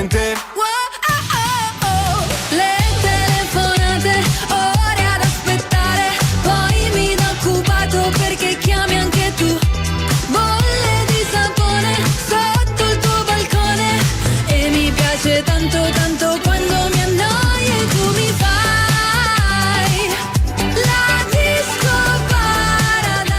niente. Le telefonate, ore ad aspettare, poi mi do occupato perché chiami anche tu. Bolle di sapone sotto il tuo balcone e mi piace tanto tanto quando mi annoi e tu mi fai la disco paradise.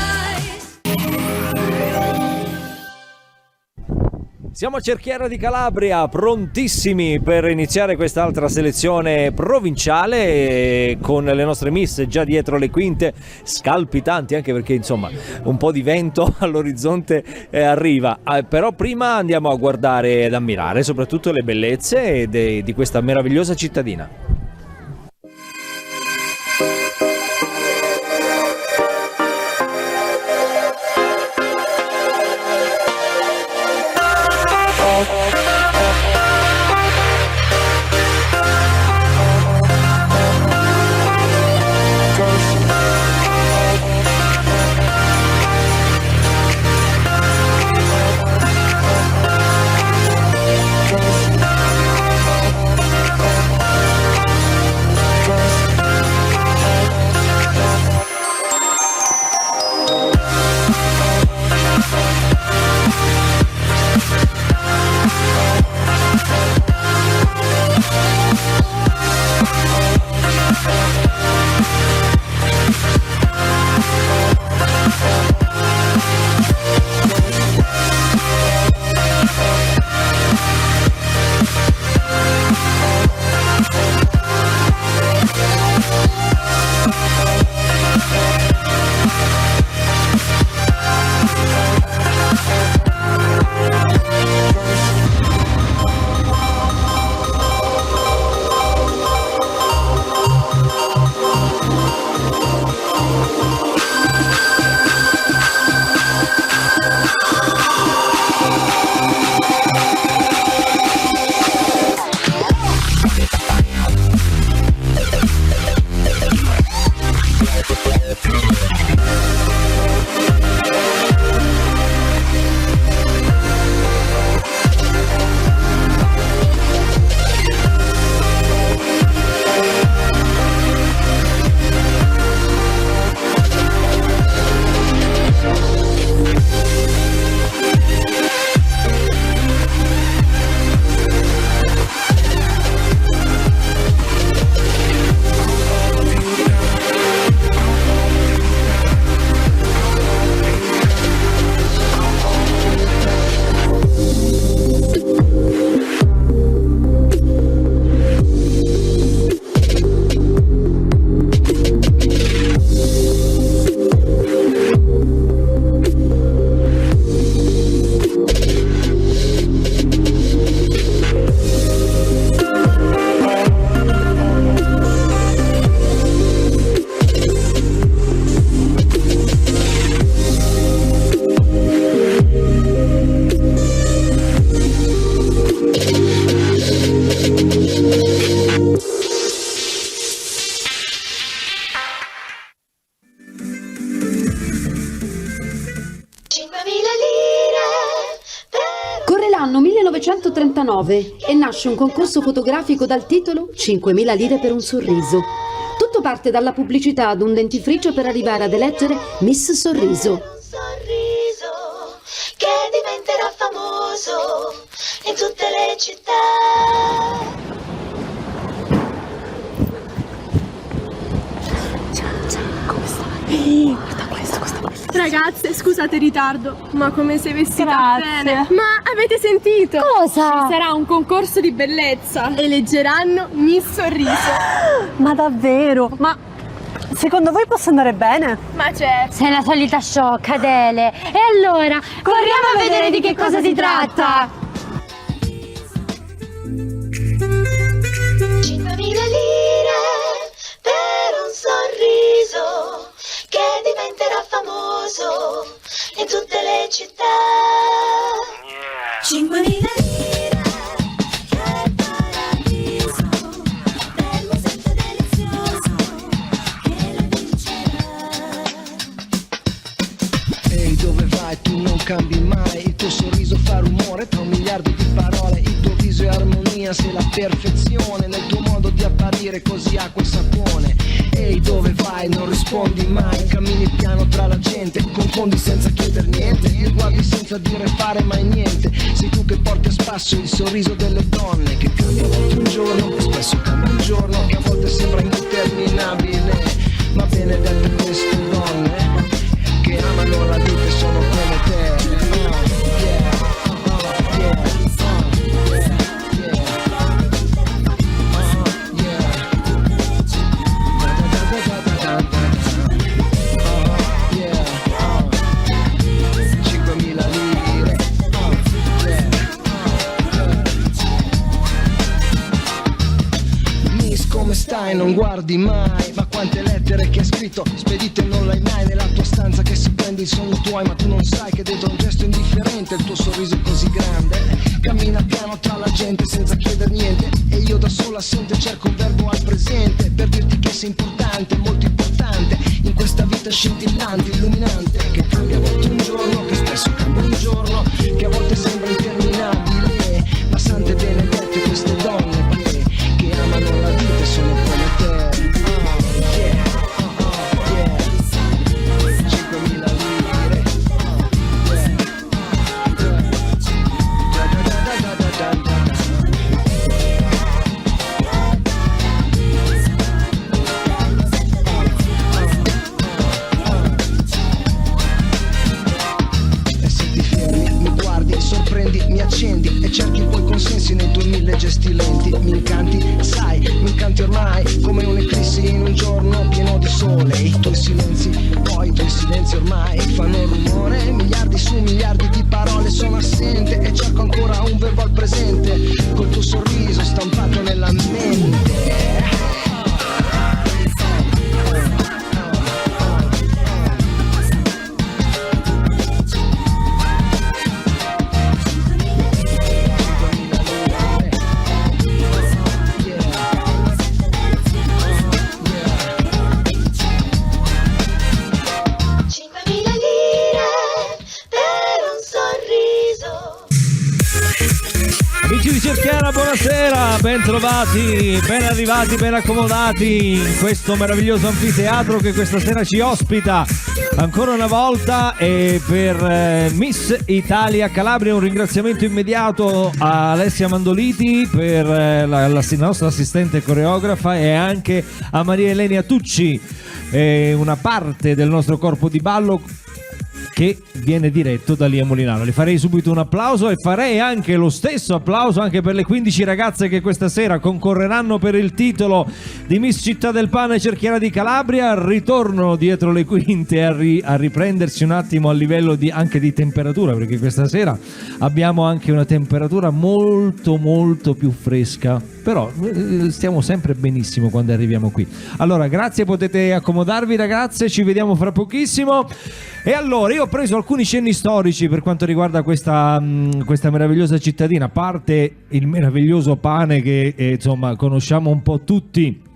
Siamo a Cerchiara di Calabria, prontissimi per iniziare quest'altra selezione provinciale con le nostre miss già dietro le quinte, scalpitanti, anche perché insomma un po' di vento all'orizzonte arriva, però prima andiamo a guardare ed ammirare soprattutto le bellezze di questa meravigliosa cittadina. L'anno 1939 e nasce un concorso fotografico dal titolo 5.000 lire per un sorriso. Tutto parte dalla pubblicità ad un dentifricio per arrivare ad eleggere Miss Sorriso. Un sorriso che diventerà famoso in tutte le città. Ciao, come stai? Guarda questo. Ragazze, scusate il ritardo, ma come sei vestita bene. Ma avete sentito? Cosa? Ci sarà un concorso di bellezza. Eleggeranno Miss Sorriso. Ma davvero? Ma secondo voi posso andare bene? Ma certo. Sei la solita sciocca, Adele. E allora, corriamo a vedere di che cosa si tratta. 5.000 lire per un sorriso che diventerà famoso in tutte le città. 5.000 lire, che paradiso, per un set delizioso che la vincerà. Ehi, dove vai? Tu non cambi mai, il tuo sorriso fa rumore tra un miliardo di parole, il tuo viso è armonia. mia sei la perfezione nel tuo modo di apparire così acqua e sapone. Ehi, dove vai? Non rispondi mai, cammini piano tra la gente, confondi senza chieder niente, mi guardi senza dire fare mai niente. Sei tu che porti a spasso il sorriso delle donne, che cambia a volte un giorno, che spesso cambia un giorno, che a volte sembra interminabile. Ma benedette queste donne che amano la vita e sono come te. Come stai? Non guardi mai, ma quante lettere che hai scritto, spedite non l'hai mai nella tua stanza che si prende i sogni tuoi, ma tu non sai che dentro un gesto indifferente il tuo sorriso è così grande. Cammina piano tra la gente senza chiedere niente, e io da sola assente cerco un verbo al presente, per dirti che sei importante, molto importante, in questa vita scintillante, illuminante, che cambia a volte un giorno, che spesso cambia un giorno, che a volte sembra interminabile. Ma sante benedette queste donne che amano la vita e sono come te. Yeah, yeah. 5.000 lire. E se ti fermi, mi guardi, sorprendi, mi accendi e cerchi poi consensi nei tuoi 1000 gesti lenti. Mi incanti, sai, mi incanti ormai come un'eclissi in un giorno pieno di sole. I tuoi silenzi, poi i tuoi silenzi ormai fanno rumore, miliardi su miliardi di parole, sono assente e cerco ancora un verbo al presente, col tuo sorriso stampato nella mente. Buonasera, ben trovati, ben arrivati, ben accomodati in questo meraviglioso anfiteatro che questa sera ci ospita ancora una volta, e per Miss Italia Calabria un ringraziamento immediato a Alessia Mandoliti per la nostra assistente coreografa, e anche a Maria Elenia Tucci, una parte del nostro corpo di ballo che viene diretto da Lia Molinaro. Le farei subito un applauso, e farei anche lo stesso applauso anche per le 15 ragazze che questa sera concorreranno per il titolo di Miss Città del Pane Cerchiara di Calabria. Ritorno dietro le quinte a riprendersi un attimo a livello anche di temperatura, perché questa sera abbiamo anche una temperatura molto molto più fresca, però stiamo sempre benissimo quando arriviamo qui. Allora, grazie, potete accomodarvi ragazze, ci vediamo fra pochissimo. E allora, io ho preso alcuni cenni storici per quanto riguarda questa meravigliosa cittadina, a parte il meraviglioso pane che insomma conosciamo un po' tutti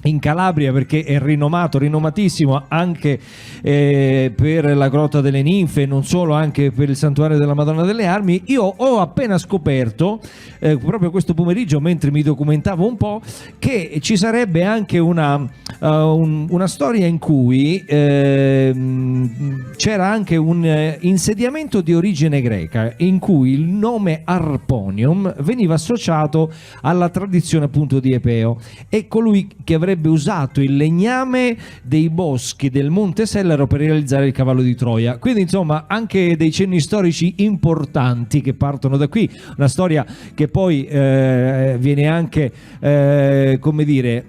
in Calabria, perché è rinomatissimo anche per la Grotta delle Ninfe, non solo, anche per il Santuario della Madonna delle Armi. Io ho appena scoperto proprio questo pomeriggio, mentre mi documentavo un po', che ci sarebbe anche una storia in cui c'era anche un insediamento di origine greca, in cui il nome Arponium veniva associato alla tradizione appunto di Epeo, e colui che avrebbe usato il legname dei boschi del Monte Sellero per realizzare il cavallo di Troia. Quindi insomma anche dei cenni storici importanti che partono da qui, una storia che poi viene anche come dire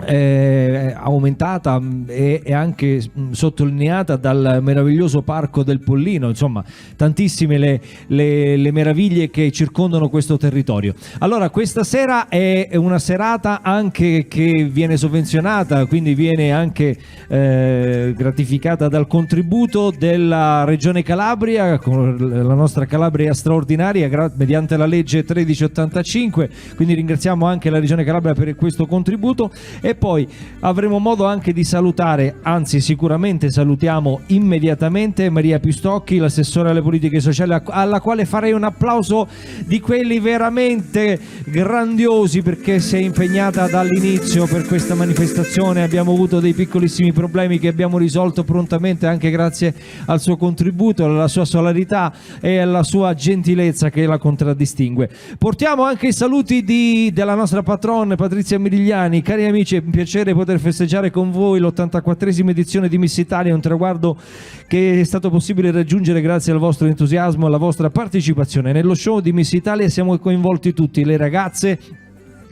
aumentata e anche sottolineata dal meraviglioso parco del Pollino. Insomma, tantissime le meraviglie che circondano questo territorio. Allora, questa sera è una serata anche che viene sovvenzionata, quindi viene anche gratificata dal contributo della Regione Calabria, con la nostra Calabria straordinaria mediante la legge 1385, quindi ringraziamo anche la Regione Calabria per questo contributo. E poi avremo modo anche di salutare, anzi sicuramente salutiamo immediatamente Maria Pistocchi, l'assessore alle politiche sociali, alla quale farei un applauso di quelli veramente grandiosi, perché si è impegnata dall'inizio per questa manifestazione. Abbiamo avuto dei piccolissimi problemi che abbiamo risolto prontamente anche grazie al suo contributo, alla sua solarità e alla sua gentilezza che la contraddistingue. Portiamo anche i saluti della nostra patron Patrizia Mirigliani. Cari amici, è un piacere poter festeggiare con voi l'84esima edizione di Miss Italia, un traguardo che è stato possibile raggiungere grazie al vostro entusiasmo e alla vostra partecipazione. Nello show di Miss Italia siamo coinvolti tutti, le ragazze,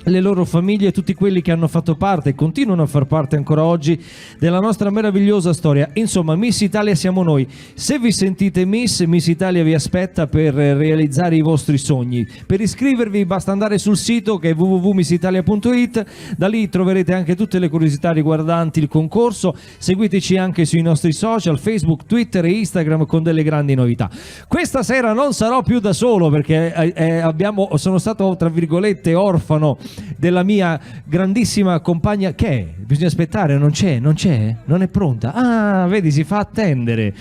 le loro famiglie e tutti quelli che hanno fatto parte e continuano a far parte ancora oggi della nostra meravigliosa storia. Insomma, Miss Italia siamo noi. Se vi sentite Miss Italia vi aspetta per realizzare i vostri sogni. Per iscrivervi basta andare sul sito che è www.missitalia.it, da lì troverete anche tutte le curiosità riguardanti il concorso. Seguiteci anche sui nostri social, Facebook, Twitter e Instagram, con delle grandi novità. Questa sera non sarò più da solo, perché sono stato tra virgolette orfano della mia grandissima compagna. Che è? Bisogna aspettare, non è pronta. Ah, vedi, si fa attendere.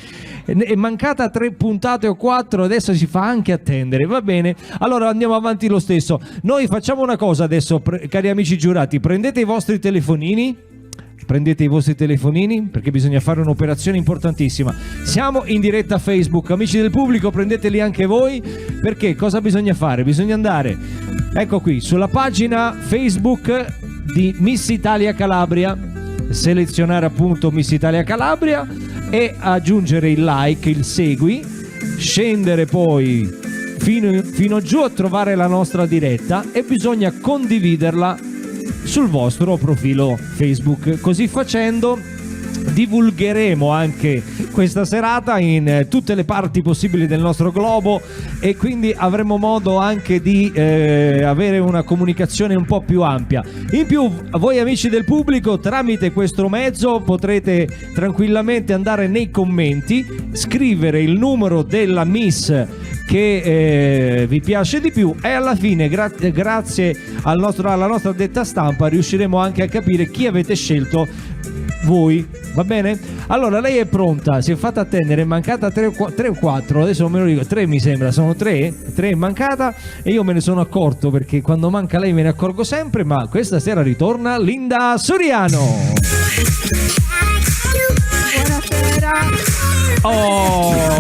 È mancata 3 puntate o 4, adesso si fa anche attendere. Va bene, allora andiamo avanti lo stesso. Noi facciamo una cosa adesso, cari amici giurati, prendete i vostri telefonini perché bisogna fare un'operazione importantissima. Siamo in diretta a Facebook, amici del pubblico, prendeteli anche voi, perché cosa bisogna fare? Bisogna andare, ecco qui, sulla pagina Facebook di Miss Italia Calabria, selezionare appunto Miss Italia Calabria e aggiungere il like, il segui, scendere poi fino giù a trovare la nostra diretta e bisogna condividerla sul vostro profilo Facebook. Così facendo divulgheremo anche questa serata in tutte le parti possibili del nostro globo e quindi avremo modo anche di avere una comunicazione un po' più ampia. In più, voi amici del pubblico, tramite questo mezzo potrete tranquillamente andare nei commenti, scrivere il numero della Miss che vi piace di più e alla fine grazie alla nostra addetta stampa riusciremo anche a capire chi avete scelto voi. Va bene? Allora, lei è pronta, si è fatta attendere, è mancata 3 o 4, adesso non me lo dico, 3 mi sembra, sono 3 è mancata e io me ne sono accorto perché quando manca lei me ne accorgo sempre, ma questa sera ritorna Linda Soriano. Buonasera. Oh,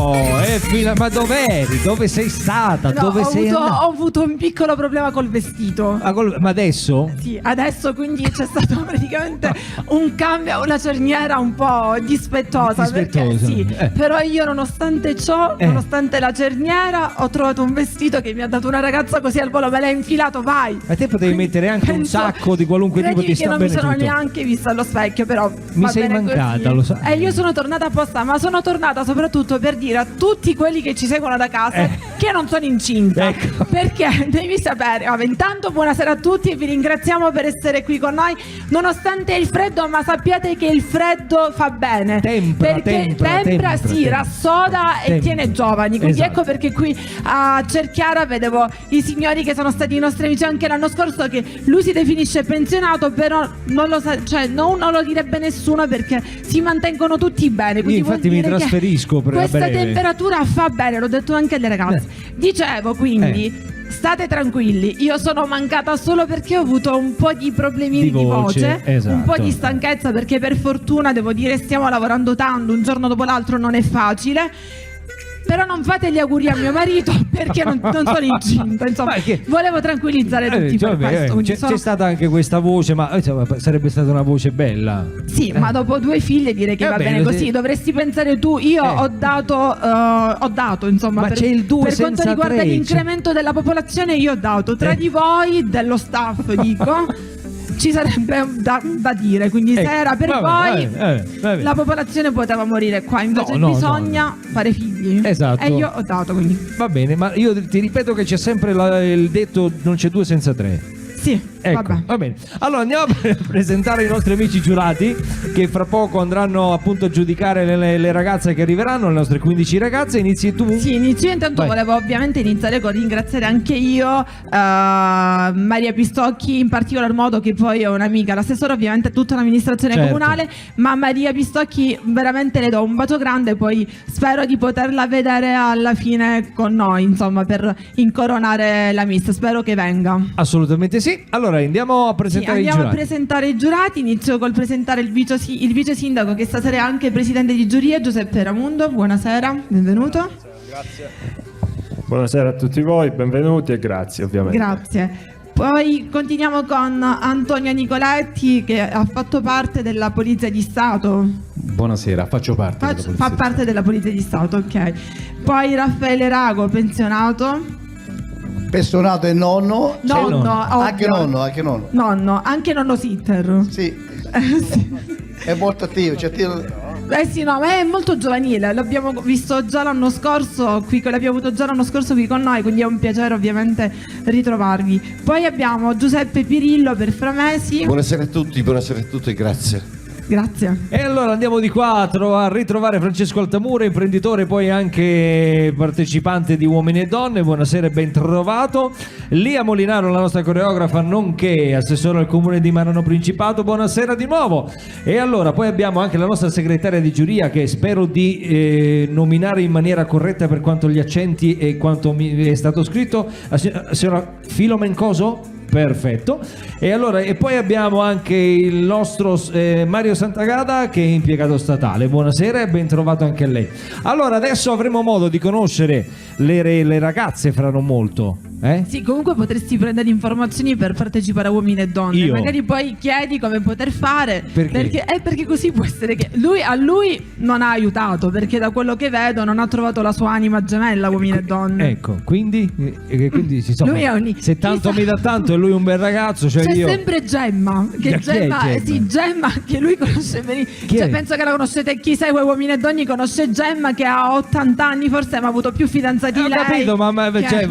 ma dov'eri? Dove sei stata? No, Dove sei andata? ho avuto un piccolo problema col vestito. Ma adesso? Sì, adesso quindi c'è stato praticamente un cambio, una cerniera un po' dispettosa. Perché, sì, però io nonostante ciò, nonostante la cerniera, ho trovato un vestito che mi ha dato una ragazza così al volo, me l'ha infilato, vai. Ma te potevi mettere anche un sacco di qualunque tipo, ti sta bene tutto. Non mi sono neanche vista allo specchio, però mi sei mancata, lo sai. E io sono tornata apposta, ma sono tornata soprattutto per dire a tutti quelli che ci seguono da casa che non sono incinta, perché devi sapere. Intanto buonasera a tutti e vi ringraziamo per essere qui con noi nonostante il freddo, ma sappiate che il freddo fa bene, tempra, sì, rassoda e tiene giovani, quindi ecco perché qui a Cerchiara vedevo i signori che sono stati i nostri amici anche l'anno scorso, che lui si definisce pensionato, però non lo sa, cioè non lo direbbe nessuno perché si mantengono tutti bene, quindi io infatti mi trasferisco per questa temperatura fa bene, l'ho detto anche alle ragazze. Dicevo, quindi state tranquilli, io sono mancata solo perché ho avuto un po' di problemini di voce, un po' di stanchezza, perché per fortuna devo dire stiamo lavorando tanto, un giorno dopo l'altro non è facile. Però non fate gli auguri a mio marito perché non sono incinta, insomma. Volevo tranquillizzare tutti per questo. C'è stata anche questa voce, ma sarebbe stata una voce bella. Sì, ma dopo 2 figlie direi che va bene così. Dovresti pensare tu, io ho dato insomma, ma c'è il 2 per quanto riguarda 3, l'incremento della popolazione, io ho dato tra di voi, dello staff dico. Ci sarebbe da dire, quindi se era per voi la popolazione poteva morire qua, invece bisogna fare figli. Esatto. E io ho dato, quindi va bene, ma io ti ripeto che c'è sempre il detto non c'è 2 senza 3. Sì, Ecco, Vabbè. va bene. Allora andiamo a presentare i nostri amici giurati che fra poco andranno appunto a giudicare le ragazze che arriveranno, le nostre 15 ragazze. Inizi tu? Sì, inizio. Intanto Vai. volevo ovviamente iniziare con ringraziare anche io Maria Pistocchi in particolar modo, che poi è un'amica, l'assessore ovviamente tutta l'amministrazione Certo. comunale, ma Maria Pistocchi veramente le do un bacio grande, poi spero di poterla vedere alla fine con noi, insomma, per incoronare la Miss, spero che venga. Assolutamente sì. Allora andiamo a Sì, presentare i andiamo a giurati. presentare i giurati. Inizio col presentare il vice sindaco, che stasera è anche presidente di giuria, Giuseppe Ramundo. Buonasera, benvenuto. Buonasera a tutti voi, benvenuti e grazie ovviamente. Grazie. Poi continuiamo con Antonia Nicoletti, che ha fatto parte della Polizia di Stato. Buonasera, faccio parte della polizia. Fa parte della Polizia di Stato, ok. Poi Raffaele Rago, pensionato. Pensionato e nonno. Nonno, Anche ovvio. nonno. Nonno, anche nonno Sitter. Sì, Sì. è molto attivo. Eh sì, no, ma è molto giovanile. L'abbiamo visto già l'anno scorso l'abbiamo avuto già l'anno scorso qui con noi, quindi è un piacere ovviamente ritrovarvi. Poi abbiamo Giuseppe Pirillo per Framesi. Buonasera a tutti, buonasera a tutti, grazie. Grazie. E allora andiamo di qua a ritrovare Francesco Altamura, imprenditore, poi anche partecipante di Uomini e Donne. Buonasera e ben trovato. Lia Molinaro, la nostra coreografa, nonché assessore al comune di Marano Principato. Buonasera di nuovo. E allora poi abbiamo anche la nostra segretaria di giuria, che spero di nominare in maniera corretta per quanto gli accenti e quanto mi è stato scritto, la signora Filomen Coso. Perfetto. E poi abbiamo anche il nostro Mario Santagata, che è impiegato statale. Buonasera e ben trovato anche a lei. Allora adesso avremo modo di conoscere le ragazze fra non molto. Sì, comunque potresti prendere informazioni per partecipare a Uomini e Donne. Io? Magari poi chiedi come poter fare. Perché? Perché così può essere che a lui non ha aiutato, perché da quello che vedo non ha trovato la sua anima gemella, Uomini e Donne. Ecco, quindi insomma, Lui è se tanto mi dà tanto e lui è un bel ragazzo, cioè C'è io... sempre Gemma, Chi è Gemma? Sì, Gemma, che lui conosce benissimo. Chi Cioè, è? penso che la conoscete, chi segue Uomini e Donne conosce Gemma, che ha 80 anni forse, ma ha avuto più fidanzati Ho lei. capito, ma Che-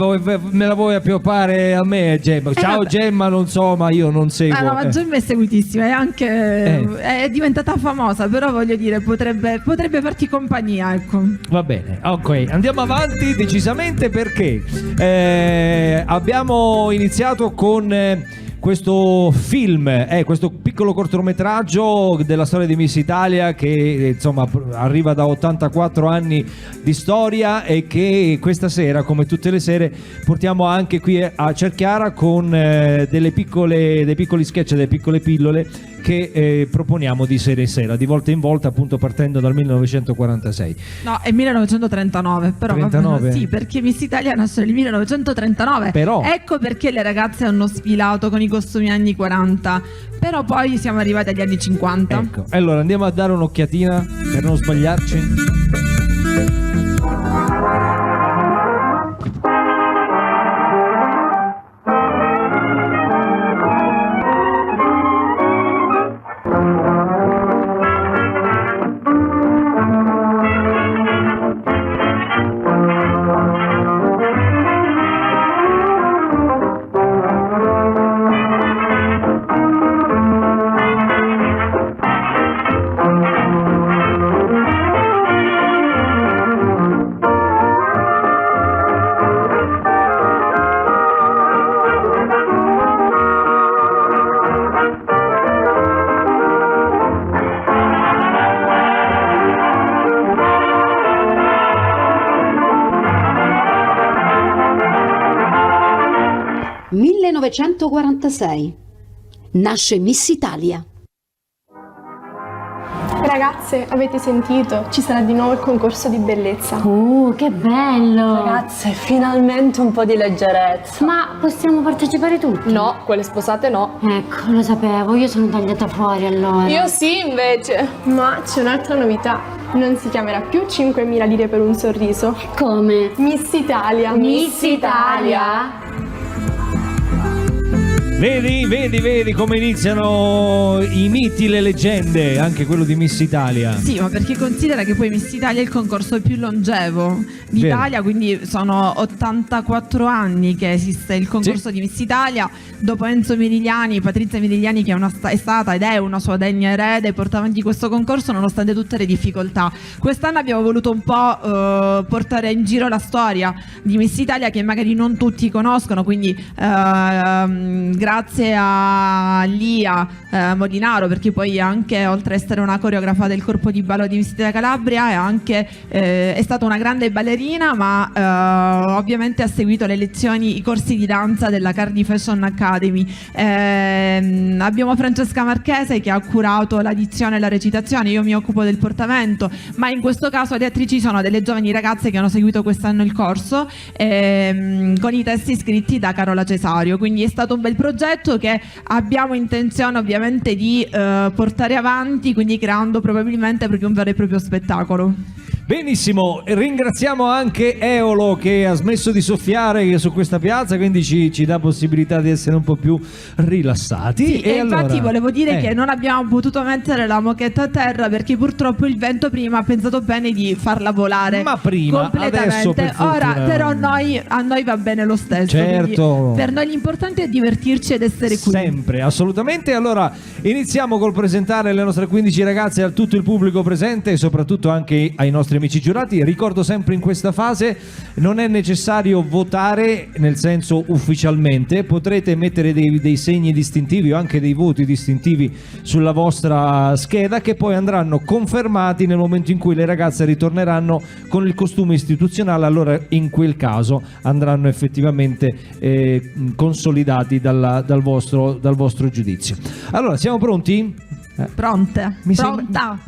me la vuoi appioppare a me, Gemma? Ciao vabbè. Gemma, non so, ma io non seguo. No, ma Gemma è seguitissima, è anche è diventata famosa, però voglio dire, potrebbe farti compagnia, ecco. Va bene, ok, andiamo avanti decisamente perché abbiamo iniziato con questo film, questo piccolo cortometraggio della storia di Miss Italia, che insomma arriva da 84 anni di storia e che questa sera, come tutte le sere, portiamo anche qui a Cerchiara con dei piccoli sketch, delle piccole pillole che proponiamo di sera in sera, di volta in volta, appunto partendo dal 1946. No, è 1939, però 39? sì, perché Miss Italia nasce nel 1939. Però. Ecco perché le ragazze hanno sfilato con i costumi anni 40, però poi siamo arrivati agli anni 50. Ecco, allora andiamo a dare un'occhiatina per non sbagliarci. Nel 1946 nasce Miss Italia. Ragazze, avete sentito? Ci sarà di nuovo il concorso di bellezza. Che bello! Ragazze, finalmente un po' di leggerezza. Ma possiamo partecipare tutti? No, quelle sposate no. Ecco, lo sapevo, io sono tagliata fuori allora. Io sì, invece. Ma c'è un'altra novità. Non si chiamerà più 5.000 lire per un sorriso. Come? Miss Italia. Miss Italia? Vedi come iniziano i miti, le leggende, anche quello di Miss Italia. Sì, ma perché considera che poi Miss Italia è il concorso più longevo d'Italia, quindi sono 84 anni che esiste il concorso di Miss Italia. Dopo Enzo Mirigliani, Patrizia Mirigliani, che è stata ed è una sua degna erede, porta avanti questo concorso nonostante tutte le difficoltà. Quest'anno abbiamo voluto un po' portare in giro la storia di Miss Italia, che magari non tutti conoscono, quindi grazie a Lia Molinaro, perché poi anche, oltre ad essere una coreografa del corpo di ballo di Miss Italia Calabria, è stata una grande ballerina, ma ovviamente ha seguito le lezioni, i corsi di danza della Cardi Fashion Academy. Abbiamo Francesca Marchese che ha curato la dizione e la recitazione, io mi occupo del portamento, ma in questo caso le attrici sono delle giovani ragazze che hanno seguito quest'anno il corso con i testi scritti da Carola Cesario, quindi è stato un bel progetto che abbiamo intenzione ovviamente di portare avanti, quindi creando probabilmente proprio un vero e proprio spettacolo. Benissimo, ringraziamo anche Eolo che ha smesso di soffiare su questa piazza, quindi ci dà possibilità di essere un po' più rilassati. Sì, e allora, infatti volevo dire che non abbiamo potuto mettere la moquette a terra perché purtroppo il vento prima ha pensato bene di farla volare. Ma prima, completamente. adesso per Ora fortuna... però a noi va bene lo stesso. Certo. Per noi l'importante è divertirci ed essere qui. Sempre, assolutamente. Allora iniziamo col presentare le nostre 15 ragazze a tutto il pubblico presente e soprattutto anche ai nostri amici giurati. Ricordo sempre in questa fase non è necessario votare, nel senso ufficialmente, potrete mettere dei segni distintivi o anche dei voti distintivi sulla vostra scheda che poi andranno confermati nel momento in cui le ragazze ritorneranno con il costume istituzionale. Allora in quel caso andranno effettivamente consolidati dal vostro giudizio. Allora siamo pronti? Pronta. Mi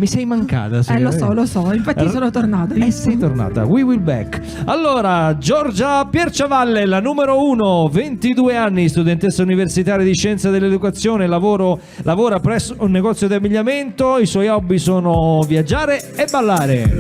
sei mancata. Lo so, infatti sono tornata. Sei tornata. We will back. Allora, Giorgia Pierciavalle, la numero 1, 22 anni, studentessa universitaria di scienze dell'educazione, lavora presso un negozio di abbigliamento, i suoi hobby sono viaggiare e ballare.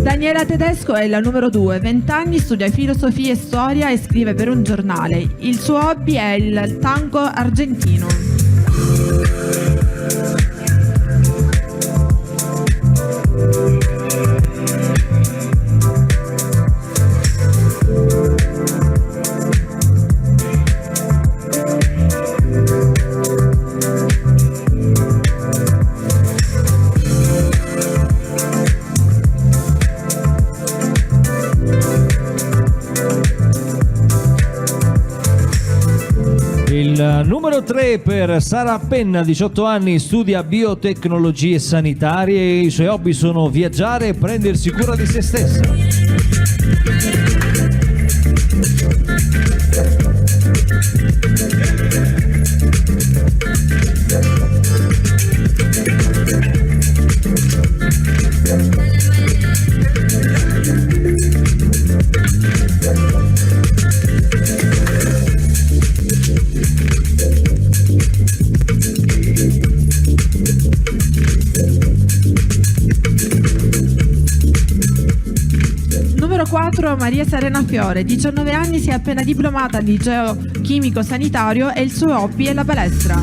Daniela Tedesco è la numero 2, 20 anni, studia filosofia e storia e scrive per un giornale. Il suo hobby è il tango argentino. Numero 3 per Sara Penna, 18 anni, studia biotecnologie sanitarie, i suoi hobby sono viaggiare e prendersi cura di se stessa. Numero 4 Maria Serena Fiore, 19 anni, si è appena diplomata al liceo chimico sanitario e il suo hobby è la palestra.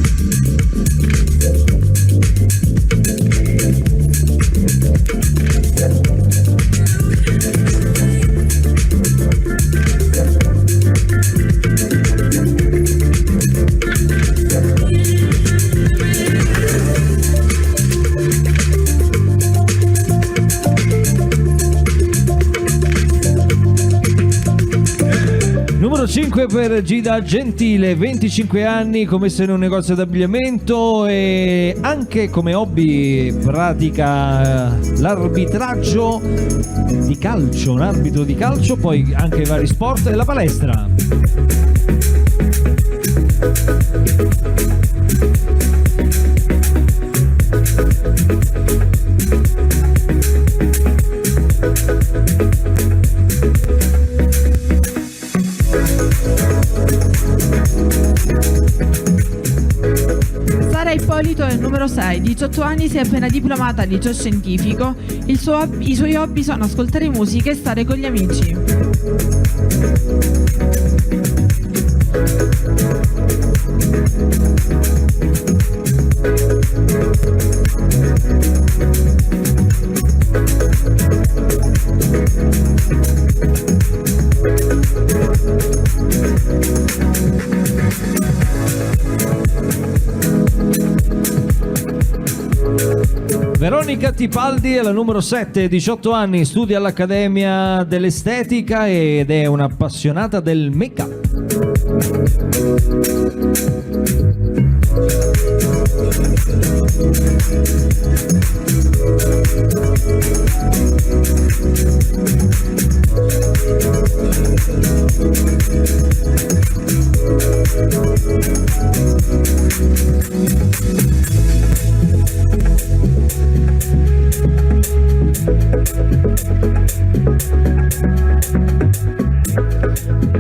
Numero 5 per Gida Gentile, 25 anni, commessa in un negozio d'abbigliamento e anche come hobby pratica l'arbitraggio di calcio, un arbitro di calcio, poi anche vari sport e la palestra. Sara Ippolito è il numero 6, 18 anni, si è appena diplomata al liceo scientifico. I suoi hobby sono ascoltare musica e stare con gli amici. Veronica Tipaldi è la numero 7, 18 anni, studia all'Accademia dell'Estetica ed è un'appassionata del make-up.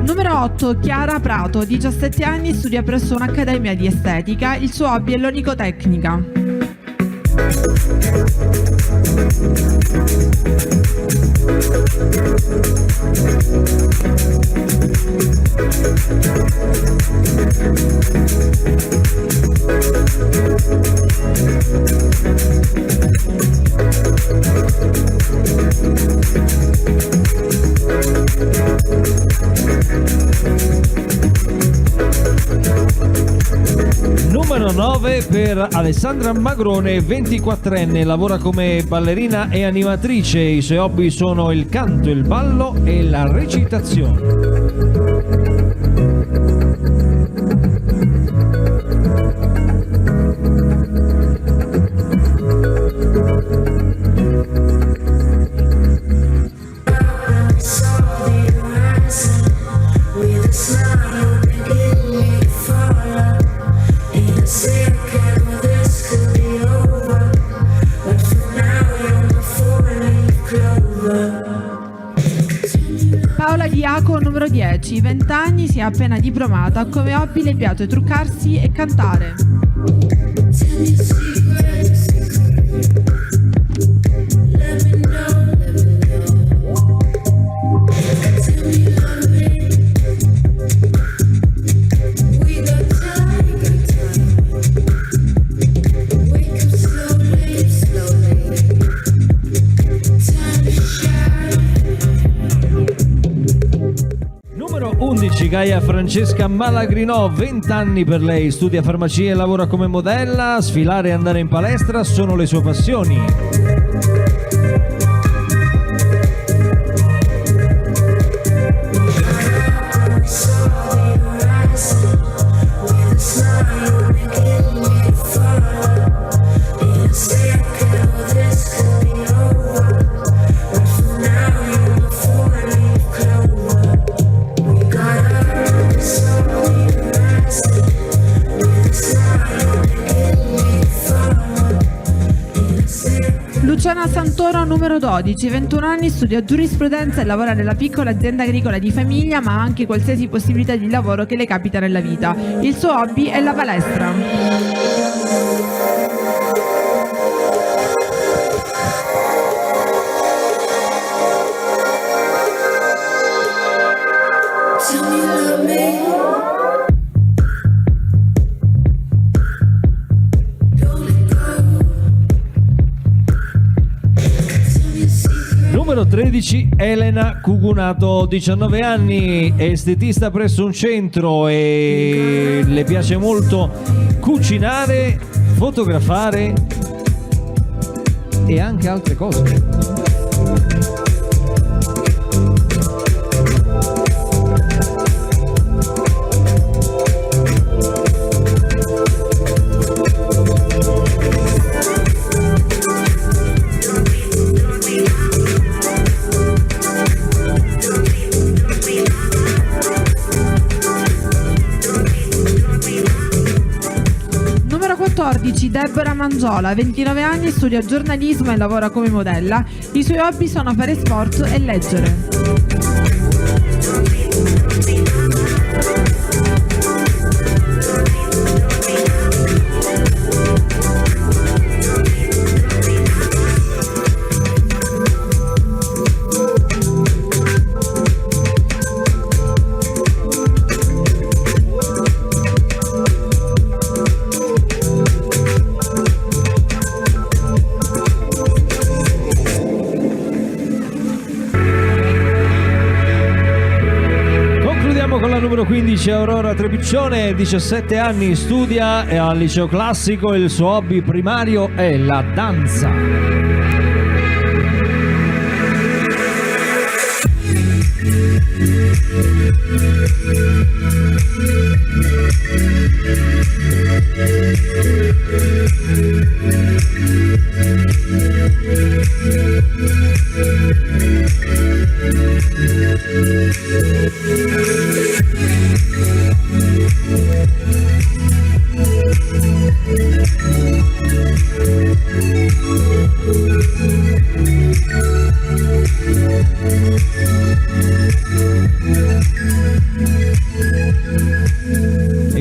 Numero 8, Chiara Prato, 17 anni, studia presso un'accademia di estetica. Il suo hobby è l'onicotecnica. Numero 9 per Alessandra Magrone, 24enne, lavora come ballerina e animatrice. I suoi hobby sono il canto, il ballo e la recitazione. Paola Diaco, numero 10, 20 anni, si è appena diplomata. Come hobby le piace truccarsi e cantare. Numero 11, Gaia Francesca Malagrinò, 20 anni per lei, studia farmacia e lavora come modella. Sfilare e andare in palestra sono le sue passioni. Luciana Santoro, numero 12, 21 anni, studia giurisprudenza e lavora nella piccola azienda agricola di famiglia, ma ha anche qualsiasi possibilità di lavoro che le capita nella vita. Il suo hobby è la palestra. Numero 13, Elena Cugunato, 19 anni, è estetista presso un centro e le piace molto cucinare, fotografare e anche altre cose. 16 Deborah Mangiola, 29 anni, studia giornalismo e lavora come modella. I suoi hobby sono fare sport e leggere. Con la numero 15 Aurora Trebiccione, 17 anni, studia al liceo classico e il suo hobby primario è la danza.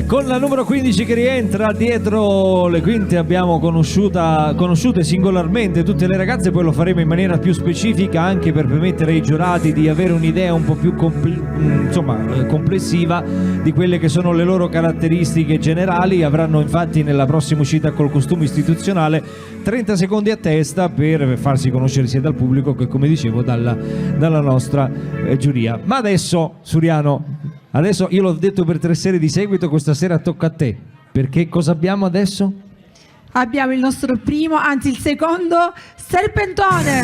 Con la numero 15 che rientra dietro le quinte abbiamo conosciute singolarmente tutte le ragazze, poi lo faremo in maniera più specifica anche per permettere ai giurati di avere un'idea un po' più complessiva di quelle che sono le loro caratteristiche generali. Avranno infatti nella prossima uscita col costume istituzionale 30 secondi a testa per farsi conoscere sia dal pubblico che, come dicevo, dalla nostra giuria. Ma adesso, Suriano, adesso io l'ho detto per 3 serie di seguito, questa sera tocca a te, perché cosa abbiamo adesso? Abbiamo il nostro primo, anzi il secondo serpentone.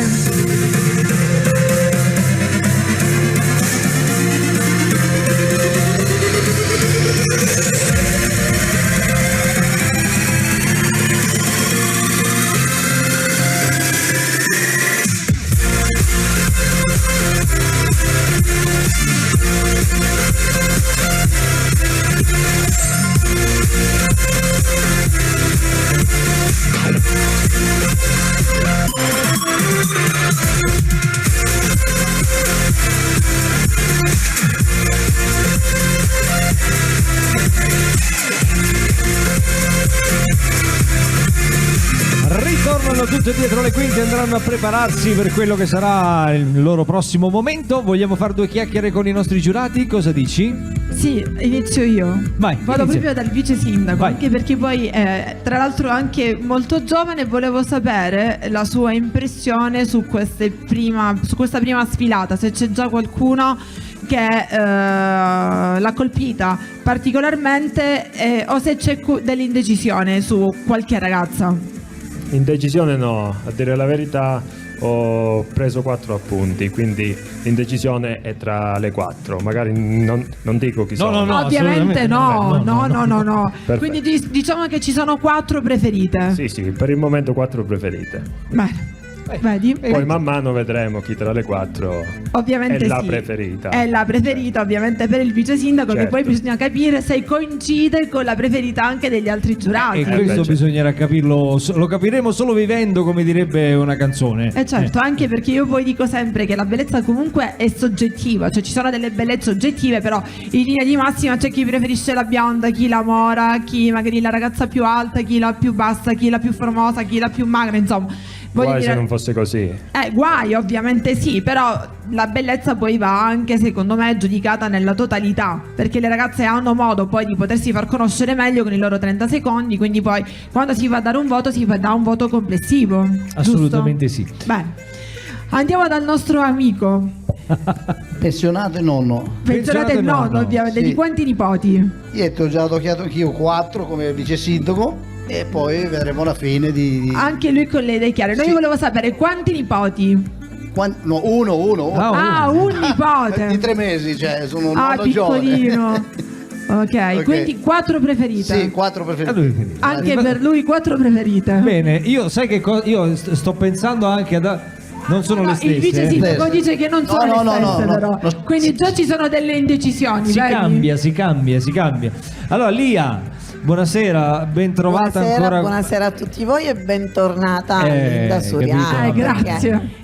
Ritornano tutte dietro le quinte, andranno a prepararsi per quello che sarà il loro prossimo momento. Vogliamo fare 2 chiacchiere con i nostri giurati? Cosa dici? Sì, inizio io. Vai, vado inizia. proprio dal vice sindaco. Vai. Anche perché poi tra l'altro anche molto giovane, volevo sapere la sua impressione su questa prima sfilata, se c'è già qualcuno che l'ha colpita particolarmente o se c'è dell'indecisione su qualche ragazza. Indecisione no, a dire la verità ho preso 4 appunti, quindi l'indecisione è tra le 4, magari non dico chi sono. No, ovviamente no. Perfetto. Quindi diciamo che ci sono 4 preferite. Sì, per il momento 4 preferite. Bene. Vedi? Poi man mano vedremo chi tra le 4 ovviamente è la sì. preferita. È la preferita ovviamente per il vice sindaco, Certo. che poi bisogna capire se coincide con la preferita anche degli altri giurati. E questo bisognerà capirlo, lo capiremo solo vivendo, come direbbe una canzone. Certo, anche perché io poi dico sempre che la bellezza comunque è soggettiva, cioè ci sono delle bellezze oggettive, però in linea di massima c'è chi preferisce la bionda, chi la mora, chi magari la ragazza più alta, chi la più bassa, chi la più formosa, chi la più magra, insomma. Guai se non fosse così. Guai ovviamente sì, però la bellezza poi va anche secondo me giudicata nella totalità, perché le ragazze hanno modo poi di potersi far conoscere meglio con i loro 30 secondi, quindi poi quando si va a dare un voto si dà un voto complessivo. Assolutamente giusto? sì. Bene, andiamo dal nostro amico Pensionato e nonno. pensionato il nonno, ovviamente. Sì. Di quanti nipoti? Io ti ho già toccato anch'io 4 come vice sindaco e poi vedremo la fine di... Anche lui con le idee chiare. Noi Sì. volevo sapere quanti nipoti. No, uno. Un nipote. Di 3 mesi, cioè sono un Ah, nonno giovane. piccolino. Ok, quindi 4 preferite. Sì, 4 preferite. Anche per lui 4 preferite. Bene, io sai che io sto pensando anche ad... Non sono le stesse. Il vice sindaco dice che non sono le stesse, però. Quindi già ci sono delle indecisioni. Si vedi? cambia. Allora, Lia, buonasera, ben trovata ancora. Buonasera a tutti voi e bentornata Linda Suriano. Grazie.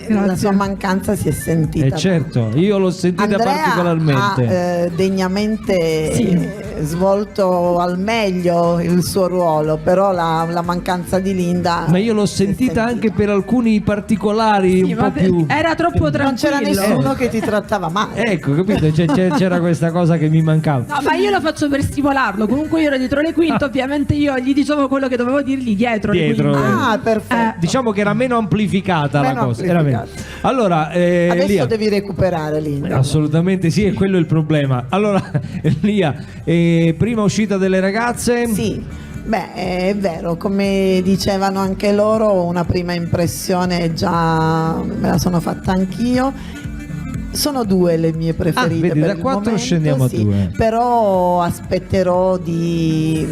La sua mancanza si è sentita. Certo, io l'ho sentita Andrea particolarmente. Ha degnamente svolto al meglio il suo ruolo, però la mancanza di Linda. Ma io l'ho sentita anche per alcuni particolari un po' più. Era troppo tranquillo. Non c'era nessuno che ti trattava male. Ecco, capito? C'era questa cosa che mi mancava. No, ma io lo faccio per stimolarlo. Comunque io ero dietro le quinte, ovviamente io gli dicevo quello che dovevo dirgli dietro le quinte. Ah, perfetto. Diciamo che era meno amplificata la cosa. Era meno. Allora, adesso Lia, devi recuperare Linda. assolutamente sì, è quello il problema. Allora, Lia, prima uscita delle ragazze? Sì. Beh, è vero, come dicevano anche loro, una prima impressione già me la sono fatta anch'io. Sono 2 le mie preferite. Vedi, per da il 4 momento, scendiamo sì, a 2. però aspetterò di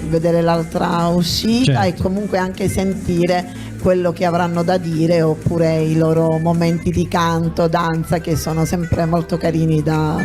vedere l'altra uscita, Certo. e comunque anche sentire quello che avranno da dire, oppure i loro momenti di canto, danza, che sono sempre molto carini da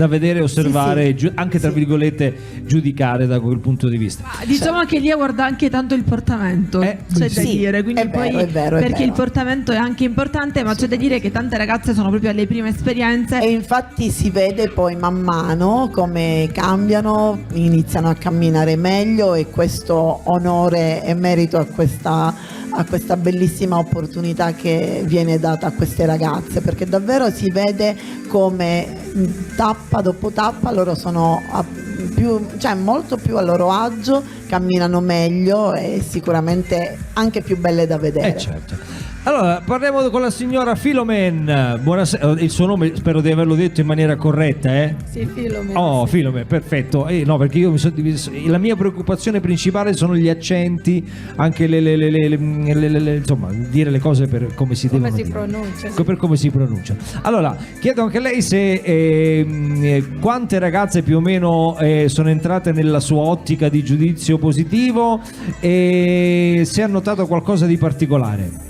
vedere, osservare, anche tra virgolette giudicare da quel punto di vista. Diciamo che lì guarda anche tanto il portamento, c'è da dire, quindi è poi vero, è vero, è perché vero. il portamento è anche importante, ma c'è da dire che tante ragazze sono proprio alle prime esperienze e infatti si vede poi man mano come cambiano, iniziano a camminare meglio, e questo onore e merito a questa bellissima opportunità che viene data a queste ragazze, perché davvero si vede come tappa dopo tappa loro sono molto più a loro agio, camminano meglio e sicuramente anche più belle da vedere. Certo. Allora, parliamo con la signora Filomen. Buonasera, il suo nome spero di averlo detto in maniera corretta, eh? Sì, Filomen. Oh, Filomen, perfetto. No, perché io mi sono diviso. La mia preoccupazione principale sono gli accenti, anche insomma, dire le cose per come si devono dire. Pronuncia. Per come si pronuncia. Allora, chiedo anche a lei se quante ragazze più o meno sono entrate nella sua ottica di giudizio positivo, e se ha notato qualcosa di particolare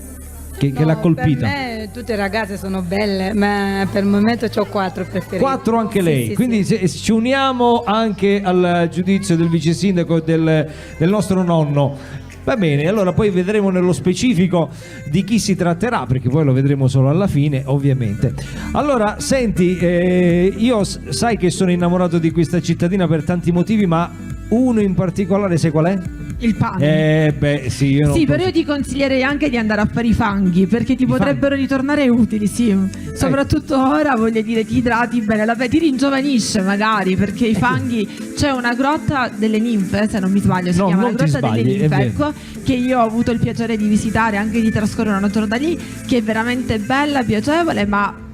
che l'ha colpita. Per me tutte le ragazze sono belle, ma per il momento ho 4 preferite. 4 anche lei, Sì, quindi sì. se ci uniamo anche al giudizio del vice sindaco del nostro nonno. Va bene, allora poi vedremo nello specifico di chi si tratterà, perché poi lo vedremo solo alla fine, ovviamente. Allora, senti, io sai che sono innamorato di questa cittadina per tanti motivi, ma uno in particolare, sai qual è? il pane. Sì, io non Sì, posso- però io ti consiglierei anche di andare a fare i fanghi, perché ti potrebbero ritornare utili, sì. Soprattutto ora, voglio dire, ti idrati bene, ti ringiovanisce magari, perché i fanghi, c'è una grotta delle ninfe, se non mi sbaglio, si No, chiama non la ti grotta sbagli, delle è ninfe, vero. ecco, che io ho avuto il piacere di visitare, anche di trascorrere una giornata lì, che è veramente bella, piacevole, ma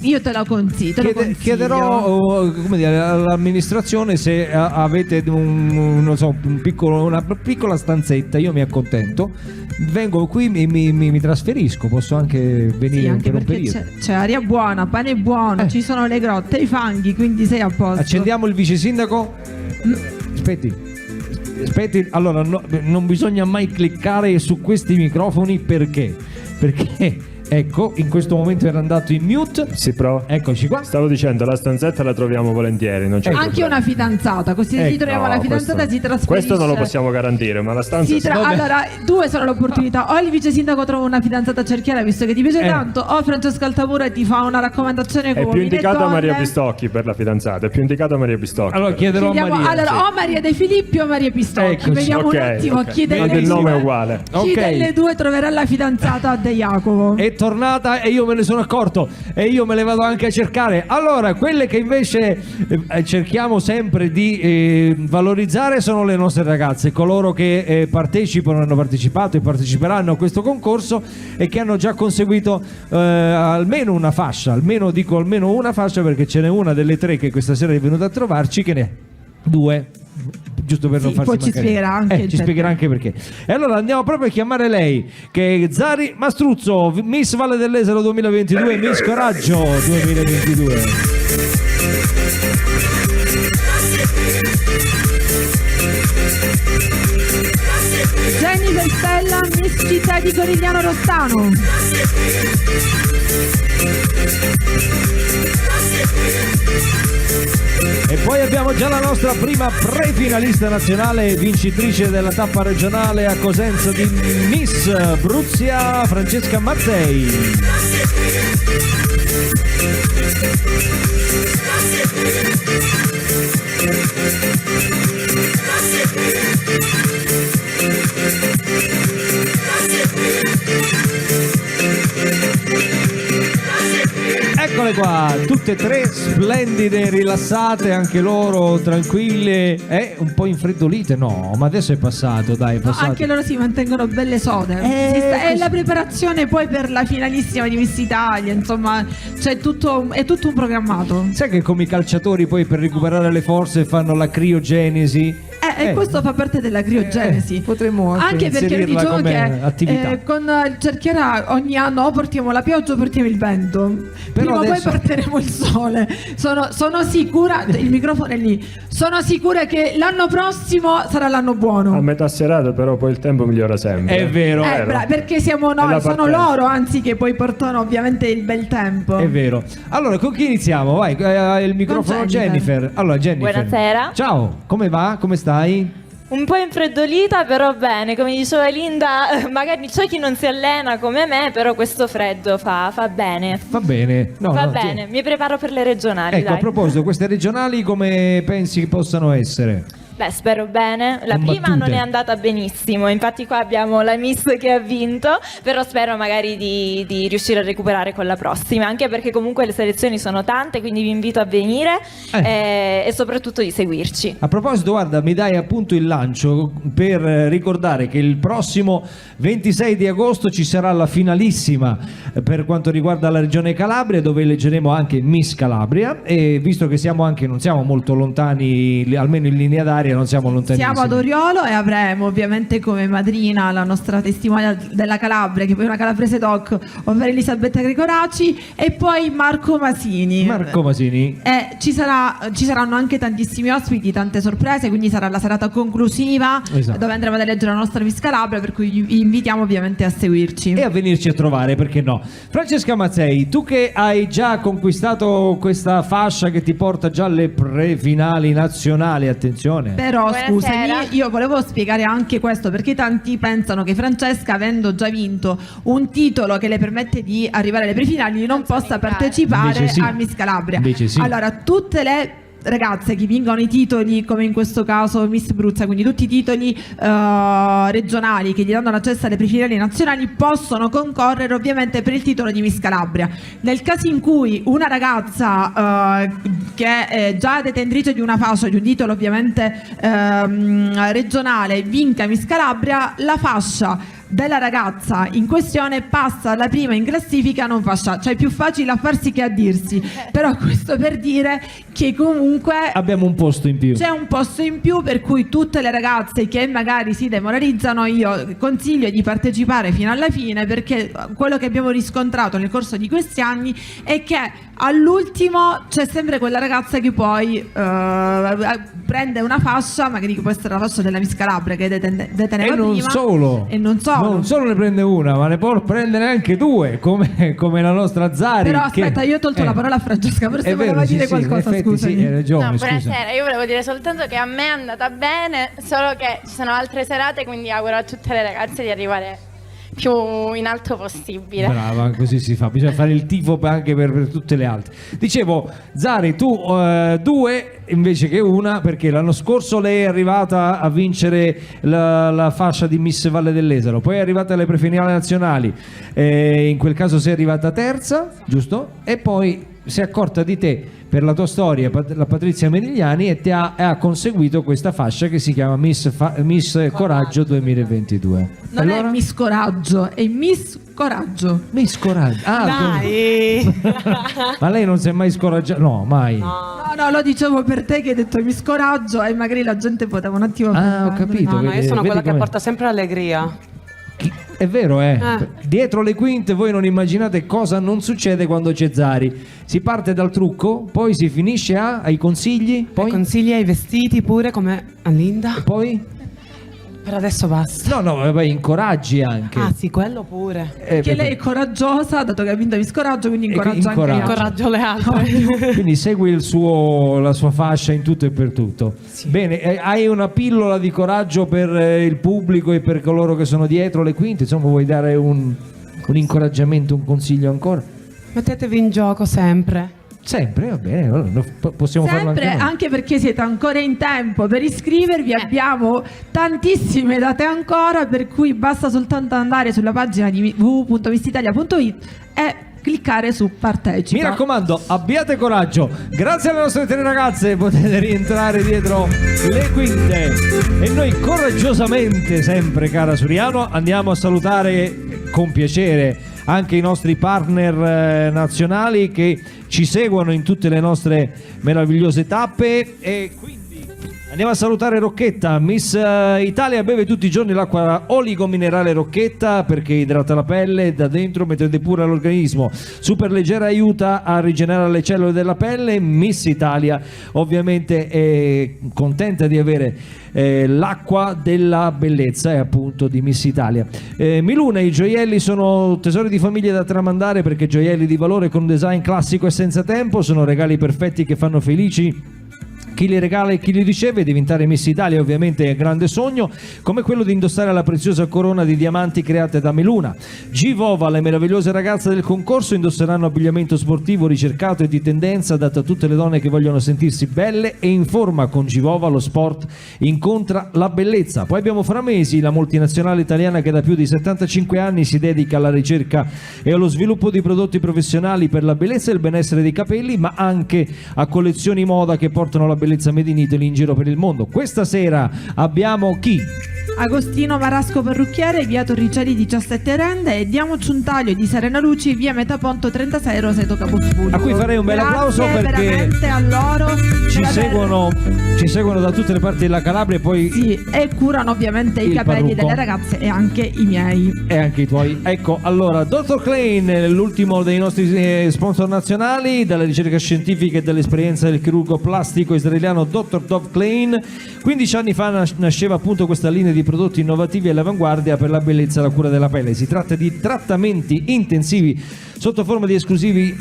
io te la consiglio. Chiederò come dire, all'amministrazione se avete non so, una piccola stanzetta, io mi accontento, vengo qui, mi trasferisco, posso anche venire Sì, anche per un perché periodo. c'è aria buona, pane buono, ci sono le grotte, i fanghi, quindi sei a posto. Accendiamo il vice sindaco? Aspetti, allora non bisogna mai cliccare su questi microfoni perché ecco, in questo momento era andato in mute. Sì, però eccoci qua. Stavo dicendo, la stanzetta la troviamo volentieri, non c'è Anche problema. una fidanzata, così se ritroviamo la fidanzata si trasferisce. Questo non lo possiamo garantire, ma la stanza Allora, due sono le opportunità: o il vice sindaco trova una fidanzata cerchiera, visto che ti piace tanto, o Francesco Altamura ti fa una raccomandazione è come più indicata donne. Maria Pistocchi per la fidanzata, è più indicata Maria Pistocchi. Allora chiederò Chiediamo- a Maria. allora, o Maria De Filippi o Maria Pistocchi. Eccoci. Vediamo Ok, un attimo ok. chi delle Anche il due- nome è uguale. chi delle due troverà la fidanzata De Jacopo. È tornata e io me ne sono accorto e io me le vado anche a cercare. Allora, quelle che invece cerchiamo sempre di valorizzare sono le nostre ragazze, coloro che partecipano, hanno partecipato e parteciperanno a questo concorso e che hanno già conseguito almeno una fascia, almeno una fascia, perché ce n'è una delle tre che questa sera è venuta a trovarci, che ne è due, giusto per non farsi poi ci mancare. spiegherà anche il ci spiegherà anche perché. E allora andiamo proprio a chiamare lei, che è Zari Mastruzzo, Miss Valle dell'Esero 2022, Miss Coraggio 2022. Jennifer Stella, Miss Città di Corigliano Rossano. E poi Poi abbiamo già la nostra prima prefinalista nazionale, vincitrice della tappa regionale a Cosenza di Miss Bruzia, Francesca Mazzei. Eccole qua, tutte e tre splendide, rilassate, anche loro tranquille, un po' infreddolite, no, ma adesso è passato, dai, è passato. Anche loro si mantengono belle sode. È la preparazione poi per la finalissima di Miss Italia, insomma, è tutto un programmato. Sai che come i calciatori poi per recuperare le forze fanno la criogenesi? E questo fa parte della criogenesi. Potremmo anche perché diciamo che attività. Con il cerchiera ogni anno o portiamo la pioggia o portiamo il vento. Però prima o adesso... poi porteremo il sole. Sono sicura, il microfono è lì. Sono sicura che l'anno prossimo sarà l'anno buono. A metà serata però poi il tempo migliora sempre. È vero. Perché siamo noi, sono loro anzi che poi portano ovviamente il bel tempo. È vero. Allora con chi iniziamo? Vai, il microfono Jennifer. Allora Jennifer. Buonasera. Ciao, come va? Come stai? Un po' infreddolita, però bene, come diceva Linda, magari c'è chi non si allena come me, però questo freddo fa bene. Va bene. Va bene, mi preparo per le regionali. Ecco, dai. a proposito, queste regionali come pensi che possano essere? Beh, spero bene. La Combattute. prima non è andata benissimo, infatti qua abbiamo la Miss che ha vinto, però spero magari di riuscire a recuperare con la prossima, anche perché comunque le selezioni sono tante, quindi vi invito a venire e soprattutto di seguirci. A proposito, guarda, mi dai appunto il lancio per ricordare che il prossimo 26 di agosto ci sarà la finalissima per quanto riguarda la regione Calabria, dove eleggeremo anche Miss Calabria, e visto che non siamo molto lontani, almeno in linea d'aria non siamo lontanissimi. Siamo ad Oriolo e avremo ovviamente come madrina la nostra testimonial della Calabria, che poi è una calabrese doc, ovvero Elisabetta Gregoraci, e poi Marco Masini. Ci saranno anche tantissimi ospiti, tante sorprese, quindi sarà la serata conclusiva, esatto, dove andremo ad eleggere la nostra Miss Calabria, per cui vi invitiamo ovviamente a seguirci e a venirci a trovare, perché no. Francesca Mazzei, tu che hai già conquistato questa fascia che ti porta già alle prefinali nazionali, attenzione. Però Buonasera. scusami, io volevo spiegare anche questo, perché tanti pensano che Francesca, avendo già vinto un titolo che le permette di arrivare alle prefinali, non possa partecipare a Miss Calabria. Sì. Allora, tutte le ragazze che vincono i titoli, come in questo caso Miss Bruzia, quindi tutti i titoli regionali che gli danno l'accesso alle prefinali nazionali, possono concorrere ovviamente per il titolo di Miss Calabria. Nel caso in cui una ragazza che è già detentrice di una fascia, di un titolo ovviamente regionale, vinca Miss Calabria, la fascia della ragazza in questione passa alla prima in classifica, non fascia, cioè è più facile a farsi che a dirsi, però questo per dire che comunque abbiamo un posto in più, c'è un posto in più, per cui tutte le ragazze che magari si demoralizzano, io consiglio di partecipare fino alla fine, perché quello che abbiamo riscontrato nel corso di questi anni è che all'ultimo c'è sempre quella ragazza che poi prende una fascia, magari può essere la fascia della Miss Calabria che deteneva prima, e non solo ne prende una, ma ne può prendere anche due, come la nostra Zari. Però aspetta, io ho tolto la parola a Francesca, forse voleva dire qualcosa, scusami. Sì, hai ragione, buonasera, io volevo dire soltanto che a me è andata bene, solo che ci sono altre serate, quindi auguro a tutte le ragazze di arrivare più in alto possibile. Brava, così si fa, bisogna fare il tifo anche per tutte le altre. Dicevo, Zari, tu due invece che una, perché l'anno scorso lei è arrivata a vincere la fascia di Miss Valle dell'Esaro, poi è arrivata alle prefinali nazionali, in quel caso sei arrivata terza, giusto? E poi si è accorta di te per la tua storia, la Patrizia Merigliani, e ti ha conseguito questa fascia che si chiama Miss Coraggio 2022. Non è Miss Coraggio, è Miss Coraggio. Miss Coraggio. Dai. Ma lei non si è mai scoraggiata? No, mai. No, lo dicevo per te che hai detto Miss Coraggio e magari la gente poteva un attimo... ho capito. No, io sono quella che porta sempre allegria. È vero, dietro le quinte voi non immaginate cosa non succede quando c'è Zari. Si parte dal trucco, poi si finisce ai consigli, poi ai consigli, ai vestiti pure, come a Linda. E poi? Per adesso basta. No, vabbè, incoraggi anche. Ah sì, quello pure. Che lei è coraggiosa, dato che ha vinto Miss Coraggio, quindi incoraggia anche gli altri. Incoraggio le altre. Quindi segui la sua fascia in tutto e per tutto. Bene, hai una pillola di coraggio per il pubblico e per coloro che sono dietro le quinte? Insomma, vuoi dare un incoraggiamento, un consiglio ancora? Mettetevi in gioco sempre. Sempre, va bene, allora possiamo farlo Sempre, anche noi. perché siete ancora in tempo per iscrivervi, abbiamo tantissime date ancora, per cui basta soltanto andare sulla pagina di www.missitalia.it e cliccare su partecipa. Mi raccomando, abbiate coraggio. Grazie alle nostre tre ragazze potete rientrare dietro le quinte e noi coraggiosamente, sempre cara Suriano, andiamo a salutare con piacere anche i nostri partner nazionali che ci seguono in tutte le nostre meravigliose tappe, e quindi andiamo a salutare Rocchetta. Miss Italia beve tutti i giorni l'acqua oligominerale Rocchetta perché idrata la pelle da dentro mentre depura l'organismo, super leggera, aiuta a rigenerare le cellule della pelle. Miss Italia ovviamente è contenta di avere l'acqua della bellezza, è appunto di Miss Italia. Miluna, i gioielli sono tesori di famiglia da tramandare perché gioielli di valore con design classico e senza tempo, sono regali perfetti che fanno felici chi li regala e chi li riceve. Diventare Miss Italia ovviamente è un grande sogno, come quello di indossare la preziosa corona di diamanti creata da Meluna. Givova, le meravigliose ragazze del concorso, indosseranno abbigliamento sportivo ricercato e di tendenza adatto a tutte le donne che vogliono sentirsi belle e in forma. Con Givova lo sport incontra la bellezza. Poi abbiamo Framesi, la multinazionale italiana che da più di 75 anni si dedica alla ricerca e allo sviluppo di prodotti professionali per la bellezza e il benessere dei capelli, ma anche a collezioni moda che portano la bellezza made in Italy in giro per il mondo. Questa sera abbiamo chi? Agostino Marasco parrucchiere, via Torricelli 17 Rende, e Diamoci un taglio di Serena Luci, via Metaponto 36 Roseto Capofulco. A cui farei un bel applauso perché veramente a loro ci seguono da tutte le parti della Calabria e poi e curano ovviamente i capelli delle ragazze e anche i miei e anche i tuoi. Ecco, allora Dr. Klein, l'ultimo dei nostri sponsor nazionali, dalla ricerca scientifica e dall'esperienza del chirurgo plastico israeliano Dr. Dov Klein. 15 anni fa nasceva appunto questa linea di prodotti innovativi all'avanguardia per la bellezza e la cura della pelle. Si tratta di trattamenti intensivi sotto forma di esclusivi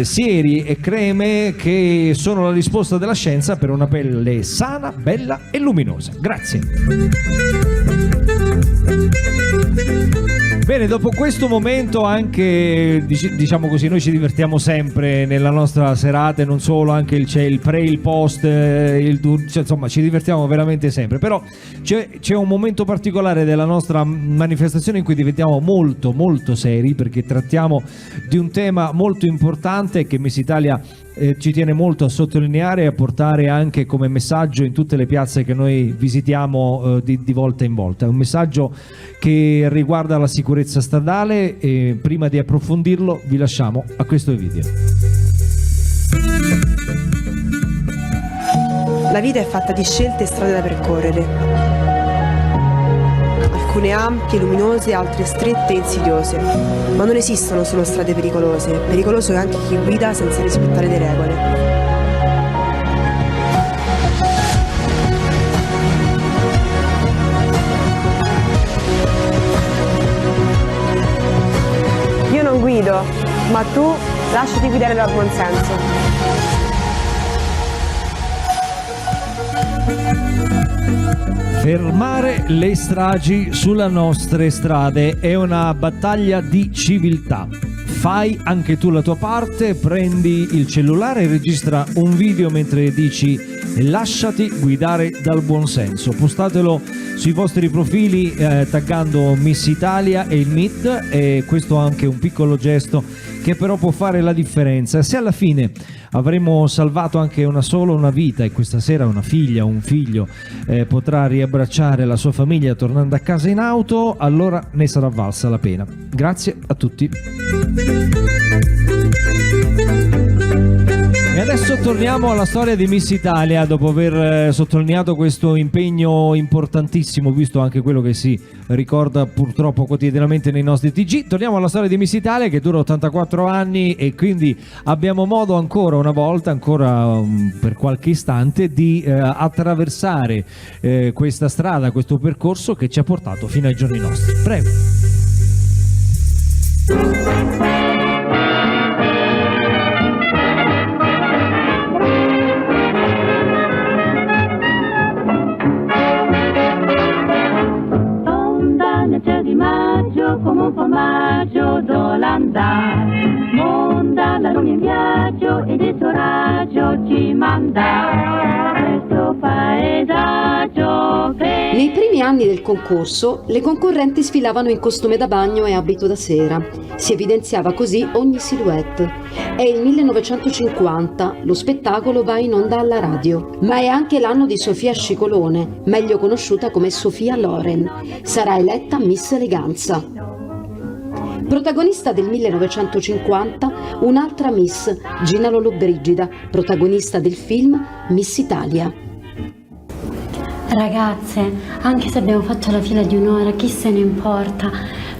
sieri e creme che sono la risposta della scienza per una pelle sana, bella e luminosa. Grazie. Bene, dopo questo momento anche, diciamo così, noi ci divertiamo sempre nella nostra serata, e non solo, anche c'è il pre, il post, insomma ci divertiamo veramente sempre, però c'è un momento particolare della nostra manifestazione in cui diventiamo molto molto seri, perché trattiamo di un tema molto importante che Miss Italia ci tiene molto a sottolineare e a portare anche come messaggio in tutte le piazze che noi visitiamo di volta in volta. È un messaggio che riguarda la sicurezza stradale, e prima di approfondirlo vi lasciamo a questo video. La vita è fatta di scelte e strade da percorrere. Alcune ampie, luminose, altre strette e insidiose. Ma non esistono solo strade pericolose. Pericoloso è anche chi guida senza rispettare le regole. Io non guido, ma tu lasciati guidare dal buonsenso. Fermare le stragi sulle nostre strade è una battaglia di civiltà. Fai anche tu la tua parte, prendi il cellulare e registra un video mentre dici lasciati guidare dal buonsenso. Postatelo sui vostri profili taggando Miss Italia e il MIT, e questo è anche un piccolo gesto che però può fare la differenza. Se alla fine avremo salvato anche una vita, e questa sera una figlia o un figlio potrà riabbracciare la sua famiglia tornando a casa in auto, allora ne sarà valsa la pena. Grazie a tutti. E adesso torniamo alla storia di Miss Italia, dopo aver sottolineato questo impegno importantissimo, visto anche quello che si ricorda purtroppo quotidianamente nei nostri TG. Torniamo alla storia di Miss Italia, che dura 84 anni, e quindi abbiamo modo ancora una volta, ancora per qualche istante, di attraversare questa strada, questo percorso che ci ha portato fino ai giorni nostri. Prego. Di maggio come un formaggio d'Olanda, monda la luna in viaggio ed il suo raggio ci manda questo paesaggio che... Nei primi anni del concorso le concorrenti sfilavano in costume da bagno e abito da sera. Si evidenziava così ogni silhouette. È il 1950, lo spettacolo va in onda alla radio. Ma è anche l'anno di Sofia Scicolone, meglio conosciuta come Sofia Loren. Sarà eletta Miss Eleganza. Protagonista del 1950, un'altra Miss, Gina Lollobrigida, protagonista del film Miss Italia. Ragazze, anche se abbiamo fatto la fila di un'ora, chi se ne importa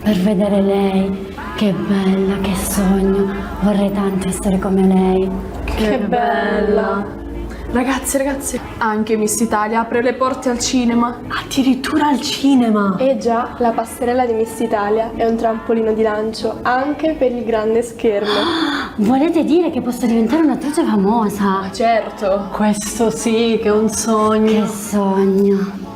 per vedere lei? Che bella, che sogno, vorrei tanto essere come lei. Che bella! Ragazzi, anche Miss Italia apre le porte al cinema. Addirittura al cinema! Eh già, la passerella di Miss Italia è un trampolino di lancio anche per il grande schermo. Volete dire che posso diventare un'attrice famosa? Ma certo! Questo sì, che è un sogno! Che sogno!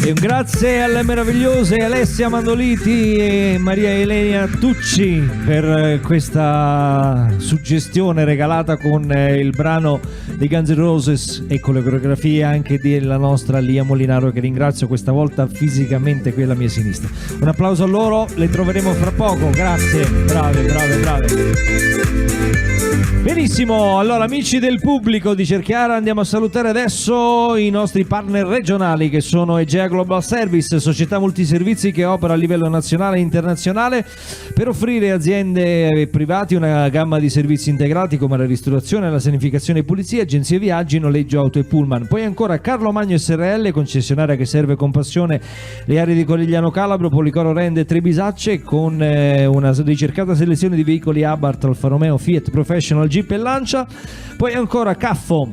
E un grazie alle meravigliose Alessia Mandoliti e Maria Elena Tucci per questa suggestione regalata con il brano dei Guns N' Roses e con le coreografie anche della nostra Lia Molinaro, che ringrazio questa volta fisicamente qui alla mia sinistra. Un applauso a loro, le troveremo fra poco. Grazie, brave. Benissimo, allora amici del pubblico di Cerchiara, andiamo a salutare adesso i nostri partner regionali che sono Egea Global Service, società multiservizi che opera a livello nazionale e internazionale per offrire a aziende e privati una gamma di servizi integrati come la ristorazione, la sanificazione e pulizia, agenzie viaggi, noleggio auto e pullman. Poi ancora Carlo Magno SRL, concessionaria che serve con passione le aree di Corigliano Calabro, Policoro Rende e Trebisacce, con una ricercata selezione di veicoli Abarth, Alfa Romeo, Fiat, Professional, Jeep e Lancia. Poi ancora Caffo,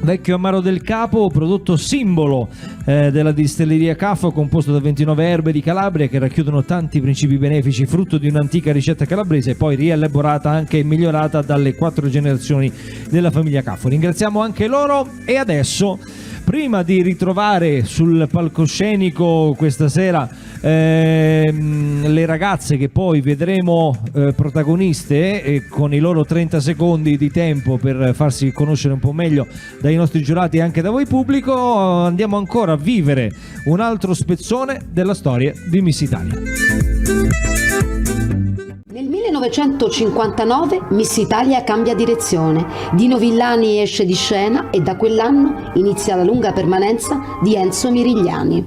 Vecchio Amaro del Capo, prodotto simbolo della distilleria Caffo, composto da 29 erbe di Calabria che racchiudono tanti principi benefici, frutto di un'antica ricetta calabrese, poi rielaborata anche e migliorata dalle 4 generazioni della famiglia Caffo. Ringraziamo anche loro. E adesso, prima di ritrovare sul palcoscenico questa sera le ragazze che poi vedremo protagoniste con i loro 30 secondi di tempo per farsi conoscere un po' meglio dai nostri giurati e anche da voi pubblico, andiamo ancora a vivere un altro spezzone della storia di Miss Italia. Nel 1959 Miss Italia cambia direzione, Dino Villani esce di scena e da quell'anno inizia la lunga permanenza di Enzo Mirigliani.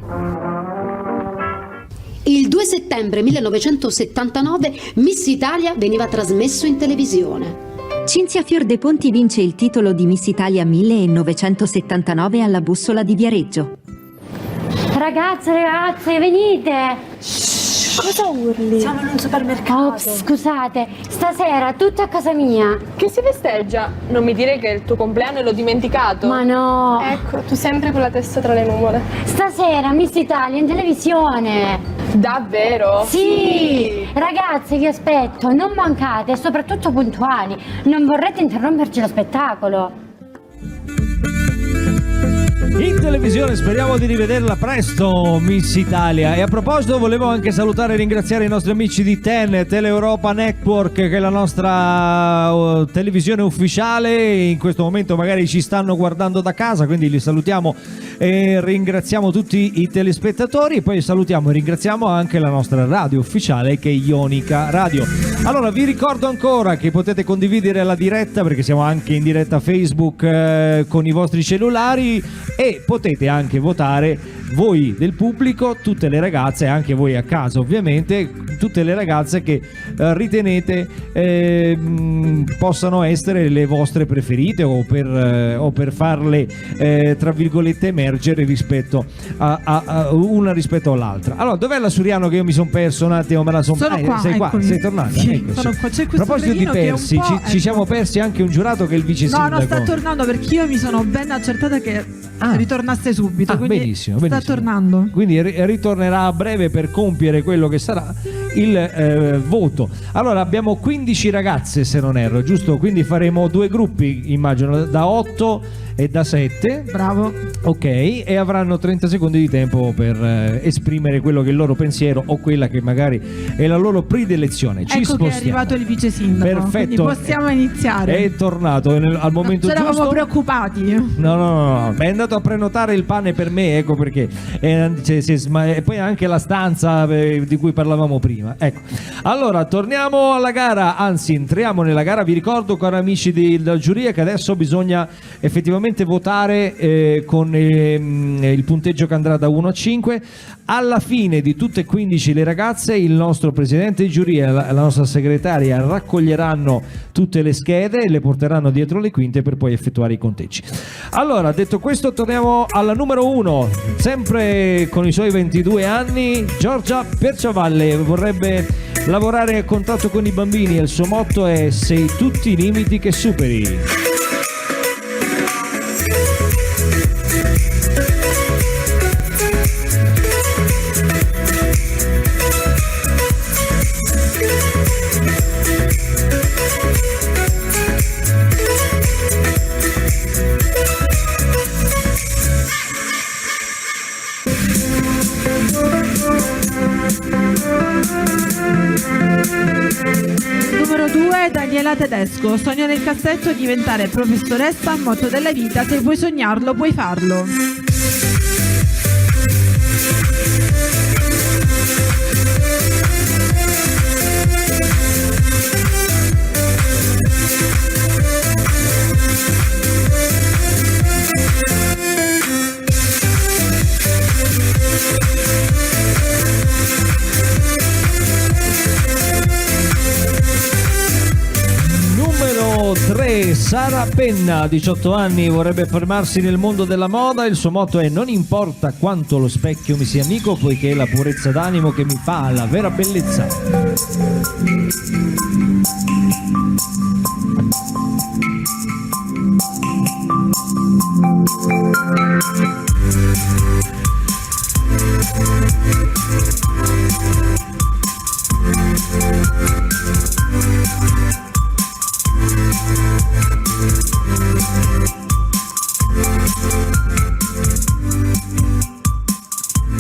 Il 2 settembre 1979 Miss Italia veniva trasmesso in televisione. Cinzia Fiordeponti vince il titolo di Miss Italia 1979 alla Bussola di Viareggio. Ragazze, venite! Cosa urli? Siamo in un supermercato. Scusate, stasera tutto a casa mia. Che si festeggia? Non mi dire che è il tuo compleanno e l'ho dimenticato. Ma no! Ecco, tu sempre con la testa tra le nuvole. Stasera Miss Italia in televisione. Davvero? Sì! Ragazzi, vi aspetto, non mancate e soprattutto puntuali. Non vorrete interromperci lo spettacolo. In televisione speriamo di rivederla presto, Miss Italia. E a proposito volevo anche salutare e ringraziare i nostri amici di TEN, Teleeuropa Network, che è la nostra televisione ufficiale. In questo momento magari ci stanno guardando da casa, quindi li salutiamo e ringraziamo tutti i telespettatori. E poi salutiamo e ringraziamo anche la nostra radio ufficiale, che è Ionica Radio. Allora vi ricordo ancora che potete condividere la diretta, perché siamo anche in diretta Facebook con i vostri cellulari, e potete anche votare voi del pubblico, tutte le ragazze, anche voi a casa ovviamente, tutte le ragazze che ritenete possano essere le vostre preferite o per farle tra virgolette emergere rispetto a una rispetto all'altra. Allora, dov'è la Suriano che io mi sono perso un attimo? Me la sono qua, sei qua, eccomi. sei tornata. Sì, ecco, sono qua. C'è a proposito di persi, ci siamo persi anche un giurato che è il vice sindaco. No, sta tornando, perché io mi sono ben accertata che ritornasse subito. Quindi benissimo, sta tornando. Quindi ritornerà a breve per compiere quello che sarà il voto. Allora abbiamo 15 ragazze, se non erro, giusto? Quindi faremo 2 gruppi, immagino, da 8 e da 7. Bravo. Ok, e avranno 30 secondi di tempo per esprimere quello che è il loro pensiero o quella che magari è la loro predilezione. Ci Ecco spostiamo. che è arrivato il vice sindaco. Perfetto. Quindi possiamo iniziare. È tornato al momento giusto. giusto. Eravamo preoccupati. No. È andato a prenotare il pane per me, ecco perché. E poi anche la stanza di cui parlavamo prima. Ecco. Allora, torniamo alla gara, anzi entriamo nella gara. Vi ricordo, cari amici della giuria, che adesso bisogna effettivamente votare con il punteggio che andrà da 1 a 5. Alla fine di tutte e 15 le ragazze, il nostro presidente di giuria e la nostra segretaria raccoglieranno tutte le schede e le porteranno dietro le quinte per poi effettuare i conteggi. Allora, detto questo, torniamo alla numero 1, sempre con i suoi 22 anni, Giorgia Perciavalle. Vorrebbe lavorare a contatto con i bambini e il suo motto è: sei tutti i limiti che superi. 2, Daniela Tedesco. Sogno nel cassetto diventare professoressa, motto della vita, se vuoi sognarlo puoi farlo. Numero 3, Sara Penna, 18 anni, vorrebbe fermarsi nel mondo della moda. Il suo motto è: non importa quanto lo specchio mi sia amico, poiché è la purezza d'animo che mi fa la vera bellezza.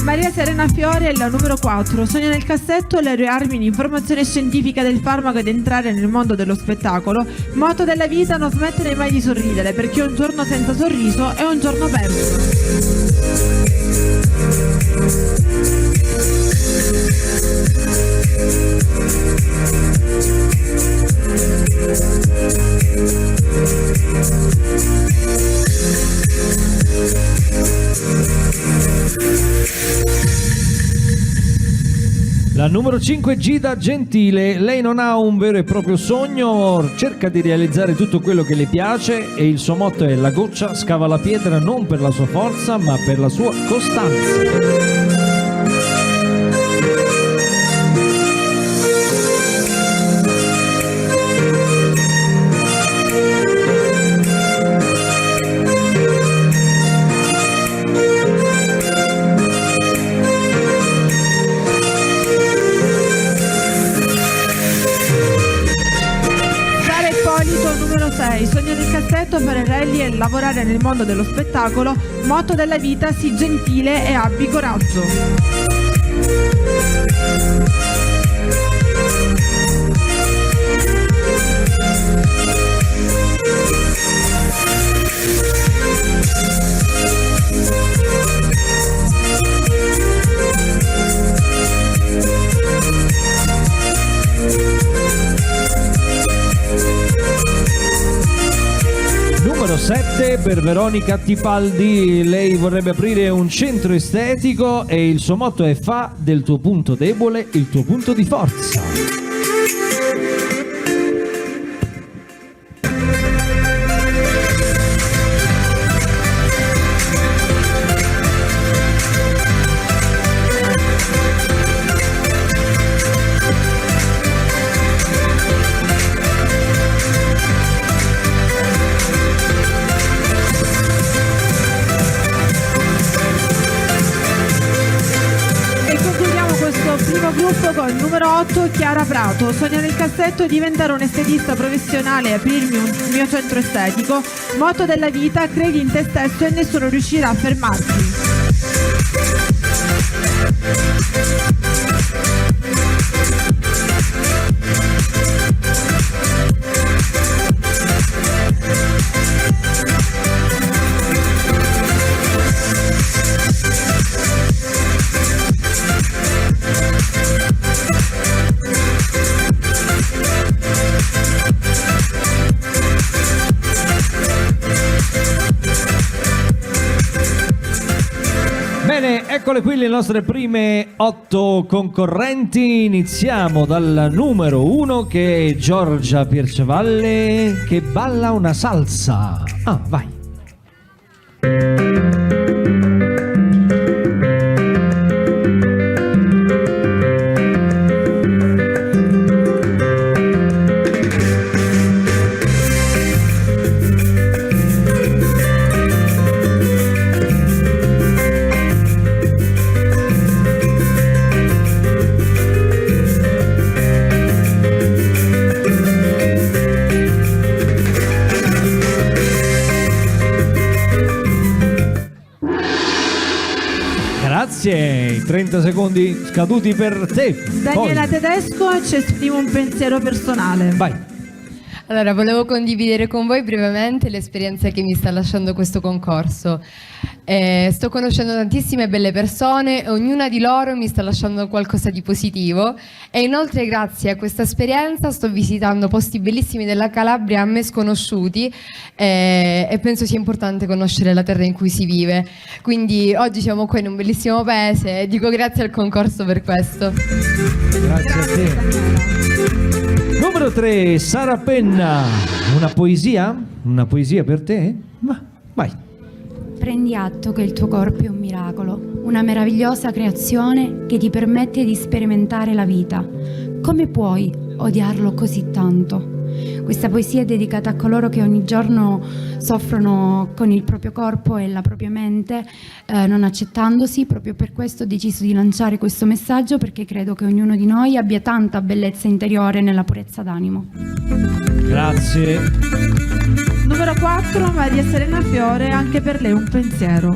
Maria Serena Fiore è la numero 4. Sogno nel cassetto laurearmi in informazione scientifica del farmaco ed entrare nel mondo dello spettacolo. Motto della vita: non smettere mai di sorridere, perché un giorno senza sorriso è un giorno perso. La numero 5, Gida Gentile. Lei non ha un vero e proprio sogno, cerca di realizzare tutto quello che le piace e il suo motto è: la goccia scava la pietra non per la sua forza ma per la sua costanza. Sogno nel cassetto, fare rally e lavorare nel mondo dello spettacolo. Motto della vita: sii gentile e abbi coraggio. Numero 7, per Veronica Tipaldi. Lei vorrebbe aprire un centro estetico e il suo motto è: fa del tuo punto debole il tuo punto di forza. Con il numero 8, Chiara Prato. Sogno nel cassetto diventare un estetista professionale e aprirmi un mio centro estetico. Motto della vita: credi in te stesso e nessuno riuscirà a fermarti. Bene, eccole qui le nostre prime 8 concorrenti. Iniziamo dal numero 1 che è Giorgia Piercevalle, che balla una salsa. Ah, vai. Grazie, 30 secondi scaduti per te. Daniela Tedesco, ci esprimo un pensiero personale. Vai. Allora, volevo condividere con voi brevemente l'esperienza che mi sta lasciando questo concorso. Sto conoscendo tantissime belle persone e ognuna di loro mi sta lasciando qualcosa di positivo e inoltre grazie a questa esperienza sto visitando posti bellissimi della Calabria a me sconosciuti e penso sia importante conoscere la terra in cui si vive. Quindi oggi siamo qua in un bellissimo paese e dico grazie al concorso per questo. Grazie a te. Numero 3, Sara Penna. Una poesia? Una poesia per te? Vai. Prendi atto che il tuo corpo è un miracolo, una meravigliosa creazione che ti permette di sperimentare la vita. Come puoi odiarlo così tanto? Questa poesia è dedicata a coloro che ogni giorno soffrono con il proprio corpo e la propria mente, non accettandosi. Proprio per questo ho deciso di lanciare questo messaggio, perché credo che ognuno di noi abbia tanta bellezza interiore nella purezza d'animo. Grazie. Numero 4, Maria Serena Fiore, anche per lei un pensiero.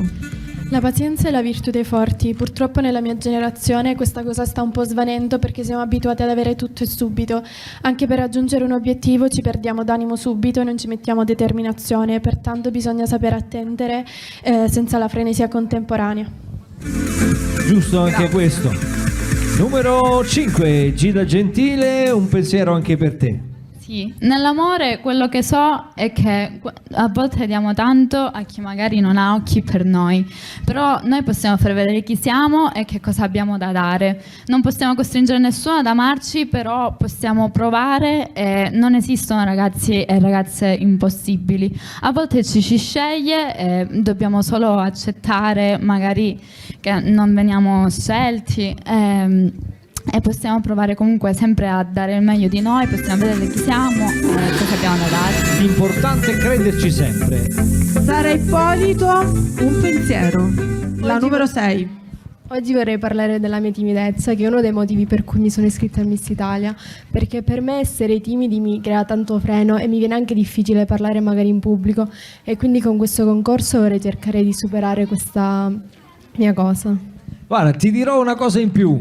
La pazienza è la virtù dei forti. Purtroppo nella mia generazione questa cosa sta un po' svanendo perché siamo abituati ad avere tutto e subito. Anche per raggiungere un obiettivo ci perdiamo d'animo subito e non ci mettiamo determinazione, pertanto bisogna saper attendere senza la frenesia contemporanea. Giusto anche questo. Numero 5, Gida Gentile, un pensiero anche per te. Sì, nell'amore quello che so è che a volte diamo tanto a chi magari non ha occhi per noi, però noi possiamo far vedere chi siamo e che cosa abbiamo da dare. Non possiamo costringere nessuno ad amarci, però possiamo provare e non esistono ragazzi e ragazze impossibili. A volte ci si sceglie e dobbiamo solo accettare magari che non veniamo scelti. E possiamo provare comunque sempre a dare il meglio di noi, possiamo vedere chi siamo e cosa abbiamo da dare. L'importante è crederci sempre. Sara Ippolito, un pensiero. La numero 6. Oggi vorrei parlare della mia timidezza, che è uno dei motivi per cui mi sono iscritta a Miss Italia, perché per me essere timidi mi crea tanto freno e mi viene anche difficile parlare magari in pubblico, e quindi con questo concorso vorrei cercare di superare questa mia cosa. Guarda, ti dirò una cosa in più.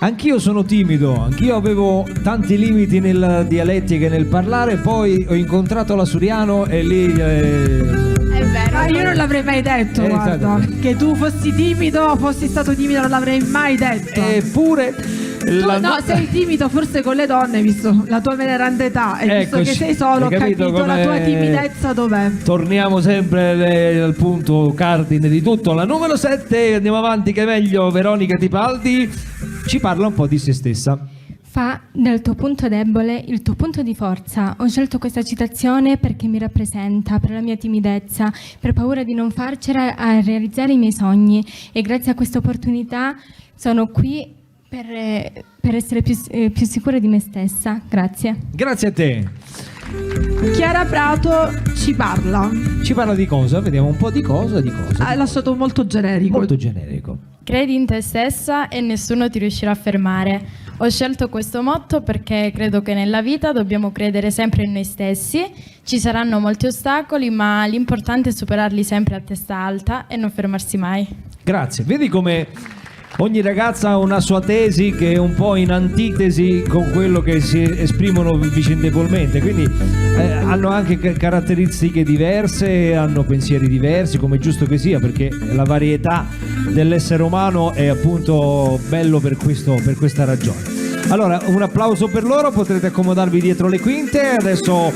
Anch'io sono timido, anch'io avevo tanti limiti nella dialettica e nel parlare, poi ho incontrato la Suriano e lì... È vero, io non l'avrei mai detto, guarda, che tu fossi timido, fossi stato timido, non l'avrei mai detto. Eppure... sei timido forse con le donne, visto la tua veneranda età, e visto che sei solo, ho capito la tua timidezza dov'è. Torniamo sempre al punto cardine di tutto. La numero 7, andiamo avanti che è meglio, Veronica Tipaldi ci parla un po' di se stessa. Fa del tuo punto debole il tuo punto di forza. Ho scelto questa citazione perché mi rappresenta, per la mia timidezza, per paura di non farcela a realizzare i miei sogni, e grazie a questa opportunità sono qui per essere più sicura di me stessa. Grazie. Grazie a te. Chiara Prato ci parla. Ci parla di cosa? Vediamo un po' di cosa. Hai lasciato molto generico. Molto generico. Credi in te stessa e nessuno ti riuscirà a fermare. Ho scelto questo motto perché credo che nella vita dobbiamo credere sempre in noi stessi. Ci saranno molti ostacoli, ma l'importante è superarli sempre a testa alta e non fermarsi mai. Grazie. Vedi come ogni ragazza ha una sua tesi che è un po' in antitesi con quello che si esprimono vicendevolmente, quindi hanno anche caratteristiche diverse, hanno pensieri diversi, come è giusto che sia, perché la varietà dell'essere umano è appunto bello per questa ragione. Allora, un applauso per loro, potrete accomodarvi dietro le quinte, adesso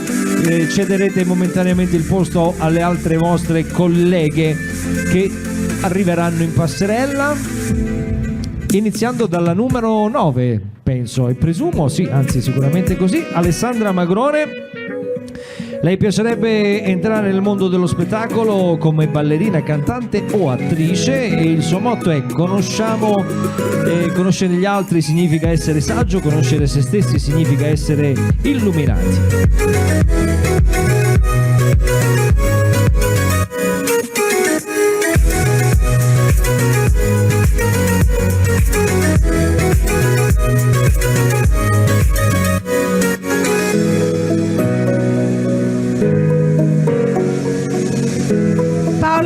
cederete momentaneamente il posto alle altre vostre colleghe che arriveranno in passerella, iniziando dalla numero 9, penso e presumo, sì, anzi sicuramente così, Alessandra Magrone. Lei piacerebbe entrare nel mondo dello spettacolo come ballerina, cantante o attrice, e il suo motto è: conoscere gli altri significa essere saggio, conoscere se stessi significa essere illuminati.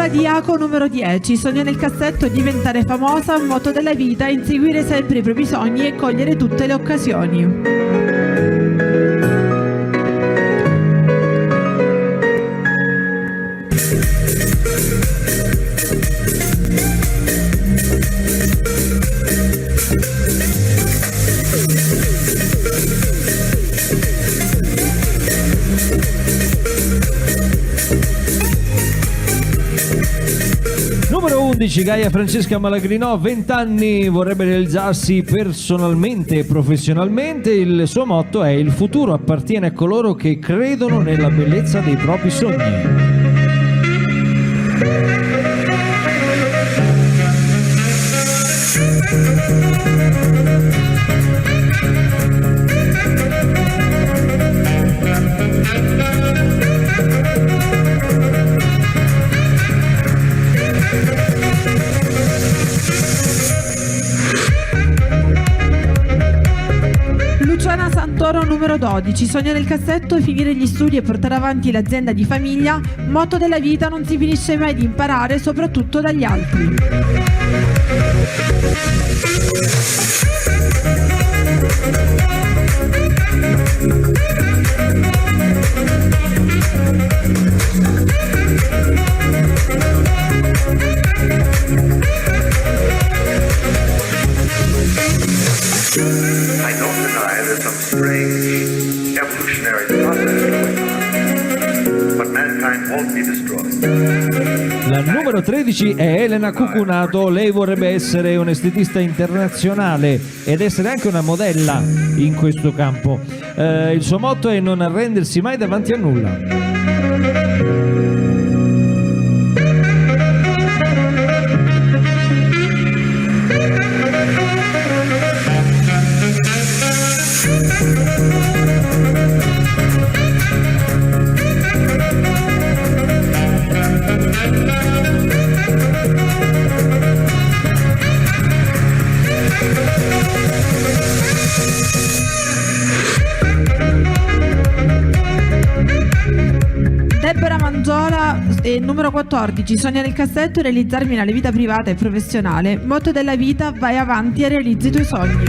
Diaco numero 10. 10, sogno nel cassetto, diventare famosa, motto della vita, inseguire sempre i propri sogni e cogliere tutte le occasioni. Numero 11, Gaia Francesca Malagrinò, 20 anni, vorrebbe realizzarsi personalmente e professionalmente. Il suo motto è: il futuro appartiene a coloro che credono nella bellezza dei propri sogni. Luciana Santoro, numero 12, sogno nel cassetto, finire gli studi e portare avanti l'azienda di famiglia, motto della vita, non si finisce mai di imparare, soprattutto dagli altri. I don't deny there's some strange evolutionary process going on, but mankind won't be destroyed. La numero 13 è Elena Cucunato, lei vorrebbe essere un'estetista internazionale ed essere anche una modella in questo campo. Il suo motto è non arrendersi mai davanti a nulla. Deborah Mangiola, numero 14, sogna nel cassetto, realizzarmi nella vita privata e professionale, motto della vita, vai avanti e realizzi i tuoi sogni.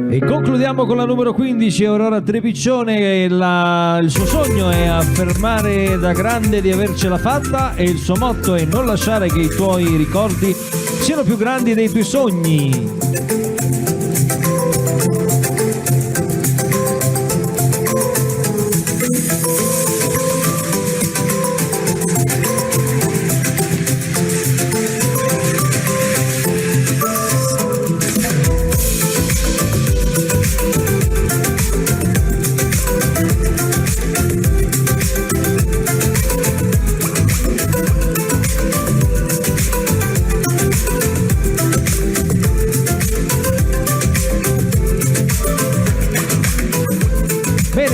E concludiamo con la numero 15, Aurora Trepiccione. Il suo sogno è affermare da grande di avercela fatta e il suo motto è non lasciare che i tuoi ricordi siano più grandi dei tuoi sogni.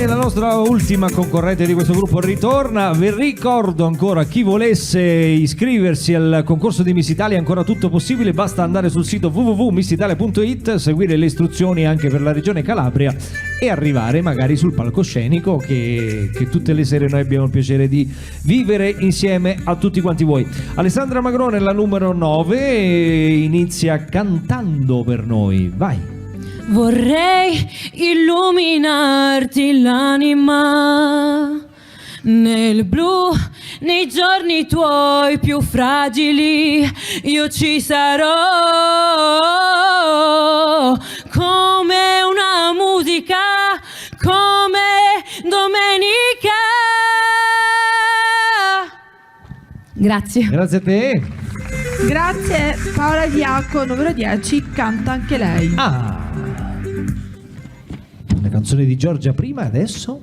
La nostra ultima concorrente di questo gruppo ritorna. Vi ricordo ancora, chi volesse iscriversi al concorso di Miss Italia è ancora tutto possibile, basta andare sul sito www.missitalia.it, seguire le istruzioni anche per la regione Calabria e arrivare magari sul palcoscenico che tutte le sere noi abbiamo il piacere di vivere insieme a tutti quanti voi. Alessandra Magrone, la numero 9, inizia cantando per noi, vai. Vorrei illuminarti l'anima nel blu, nei giorni tuoi più fragili, io ci sarò come una musica, come domenica. Grazie. Grazie a te. Grazie. Paola Diacco, numero 10, canta anche lei. Una canzone di Giorgia prima, adesso?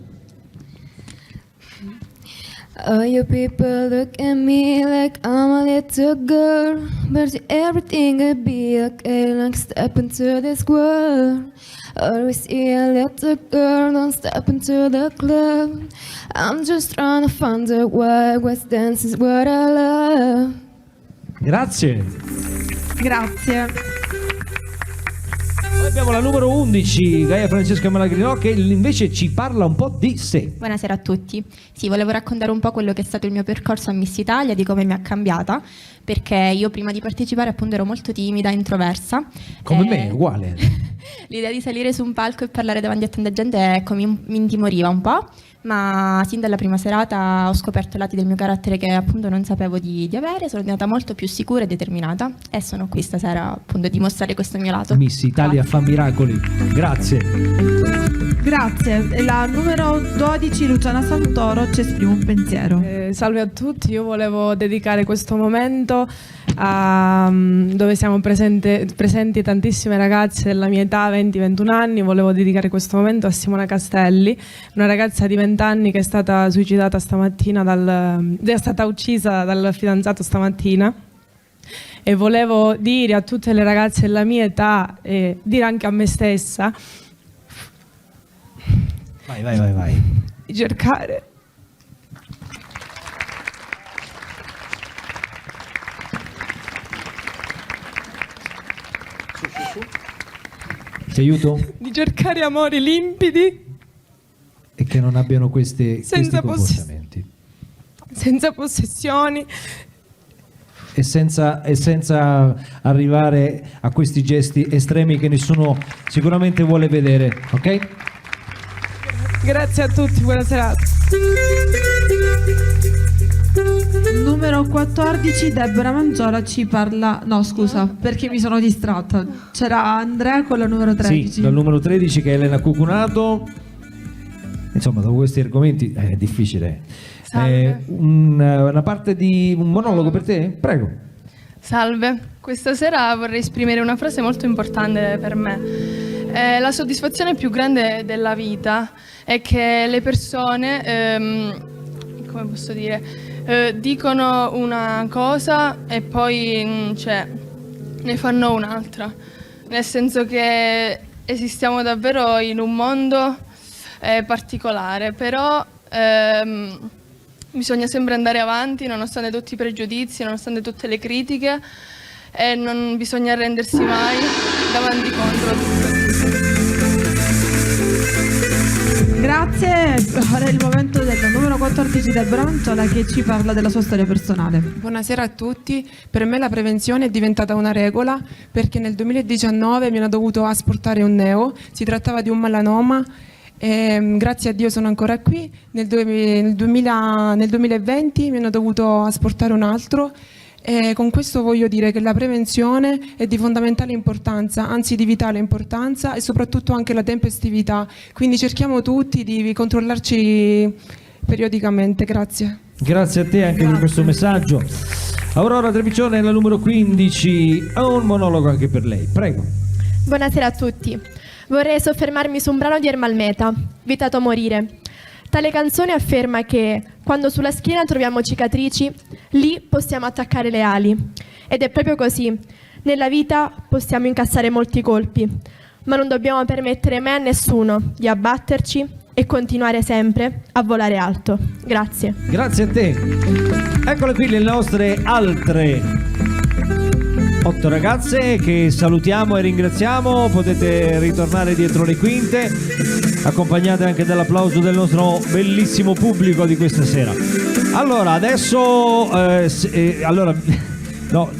All you people look at me like I'm a little girl, but everything could be okay, like step into this world. Always see a little girl, don't step into the club. I'm just trying to find the Wild West dance is what I love. Grazie. Grazie. Poi abbiamo la numero 11, Gaia Francesca Malagrino, che invece ci parla un po' di sé. Buonasera a tutti. Sì, volevo raccontare un po' quello che è stato il mio percorso a Miss Italia, di come mi ha cambiata, perché io prima di partecipare appunto ero molto timida, introversa. Come me, uguale. L'idea di salire su un palco e parlare davanti a tanta gente, ecco, mi intimoriva un po', ma sin dalla prima serata ho scoperto lati del mio carattere che appunto non sapevo di avere, sono diventata molto più sicura e determinata e sono qui stasera appunto a dimostrare questo mio lato. Miss Italia fa miracoli. Grazie. Grazie. La numero 12, Luciana Santoro, ci esprime un pensiero. Salve a tutti, io volevo dedicare questo momento dove siamo presenti tantissime ragazze della mia età, 20-21 anni. Volevo dedicare questo momento a Simona Castelli, una ragazza di 20 anni che è stata suicidata stamattina, è stata uccisa dal fidanzato stamattina. E volevo dire a tutte le ragazze della mia età e dire anche a me stessa Vai. di cercare Ti aiuto? di cercare amori limpidi E che non abbiano questi comportamenti. senza possessioni E senza arrivare a questi gesti estremi che nessuno sicuramente vuole vedere, ok? Grazie a tutti, buona serata. Numero 14, Deborah Mangiola ci parla. No, scusa, perché mi sono distratta. C'era Andrea con la numero 13. Sì, dal numero 13 che è Elena Cucunato. Insomma, dopo questi argomenti è difficile. Una parte di un monologo per te? Prego. Salve, questa sera vorrei esprimere una frase molto importante per me. La soddisfazione più grande della vita è che le persone, come posso dire, dicono una cosa e poi ne fanno un'altra. Nel senso che esistiamo davvero in un mondo particolare, però bisogna sempre andare avanti nonostante tutti i pregiudizi, nonostante tutte le critiche, e non bisogna arrendersi mai davanti contro tutto. Grazie, ora è il momento del numero 14 Deborah Mangiola che ci parla della sua storia personale. Buonasera a tutti, per me la prevenzione è diventata una regola perché nel 2019 mi hanno dovuto asportare un neo, si trattava di un melanoma. Grazie a Dio sono ancora qui. Nel 2020 mi hanno dovuto asportare un altro. E con questo voglio dire che la prevenzione è di fondamentale importanza, anzi di vitale importanza, e soprattutto anche la tempestività. Quindi cerchiamo tutti di controllarci periodicamente. Grazie. Grazie a te anche per questo messaggio. Aurora Trebiccione, la numero 15, ha un monologo anche per lei. Prego. Buonasera a tutti. Vorrei soffermarmi su un brano di Ermal Meta, Vietato a morire. Tale canzone afferma che quando sulla schiena troviamo cicatrici, lì possiamo attaccare le ali. Ed è proprio così. Nella vita possiamo incassare molti colpi, ma non dobbiamo permettere mai a nessuno di abbatterci e continuare sempre a volare alto. Grazie. Grazie a te. Eccole qui le nostre altre 8 ragazze che salutiamo e ringraziamo. Potete ritornare dietro le quinte, accompagnate anche dall'applauso del nostro bellissimo pubblico di questa sera. Allora, adesso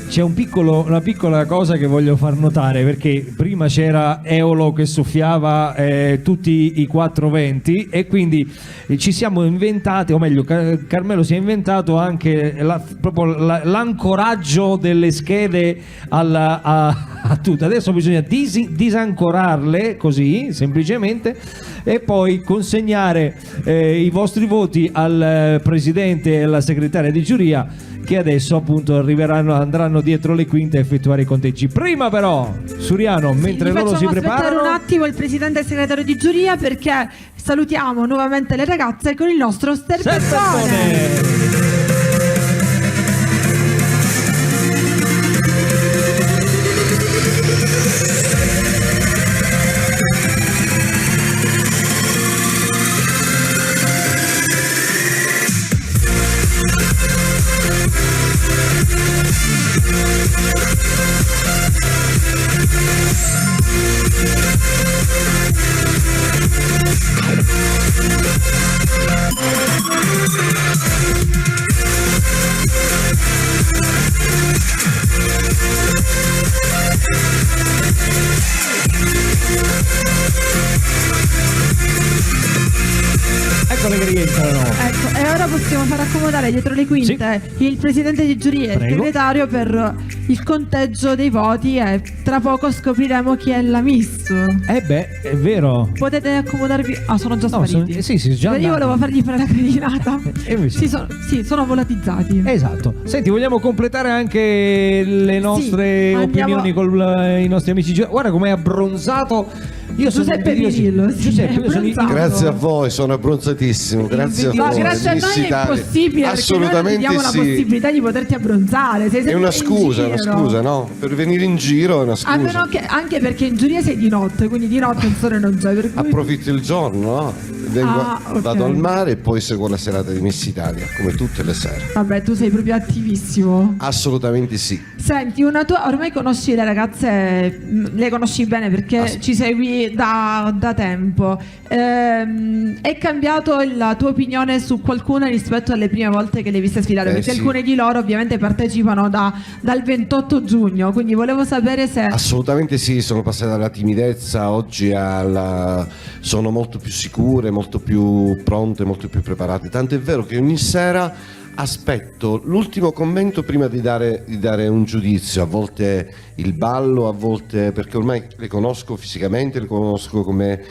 c'è una piccola cosa che voglio far notare, perché prima c'era Eolo che soffiava tutti i 4 venti e quindi ci siamo inventati, o meglio Carmelo si è inventato anche proprio l'ancoraggio delle schede a tutte. Adesso bisogna disancorarle così semplicemente e poi consegnare i vostri voti al presidente e alla segretaria di giuria, che adesso appunto andranno dietro le quinte a effettuare i conteggi. Prima però, Suriano, mentre loro si preparano, aspettare un attimo il presidente e il segretario di giuria, perché salutiamo nuovamente le ragazze con il nostro sterpettone. Eccole che rientrano. Ecco, e ora possiamo far accomodare dietro le quinte il presidente di giuria e il segretario per il conteggio dei voti, e tra poco scopriremo chi è la Miss. È vero. Potete accomodarvi. Sono già spariti. Sì, già io volevo fargli fare la cretinata. Sì, sono volatizzati. Esatto. Senti, vogliamo completare anche le nostre opinioni con i nostri amici. Guarda com'è abbronzato. Io sono Giuseppe Pirillo. Grazie a voi, sono abbronzatissimo. Grazie a voi. Grazie a noi è impossibile. Assolutamente perché noi ti diamo la possibilità di poterti abbronzare. È una scusa, no? Per venire in giro è una scusa. Anche perché in giuria sei di notte, quindi di notte il sole non c'è. Per cui... Approfitto il giorno, no? Vado al mare e poi seguo la serata di Miss Italia, come tutte le sere. Vabbè, tu sei proprio attivissimo. Assolutamente sì. Senti, ormai conosci le ragazze, le conosci bene perché ci segui da tempo. È cambiato la tua opinione su qualcuna rispetto alle prime volte che le hai viste sfilare? Perché alcune di loro ovviamente partecipano dal 28 giugno, quindi volevo sapere se... Assolutamente sì, sono passate dalla timidezza oggi sono molto più sicure, molto più pronte, molto più preparate. Tanto è vero che ogni sera aspetto l'ultimo commento prima di dare un giudizio, a volte il ballo, a volte perché ormai le conosco fisicamente, le conosco come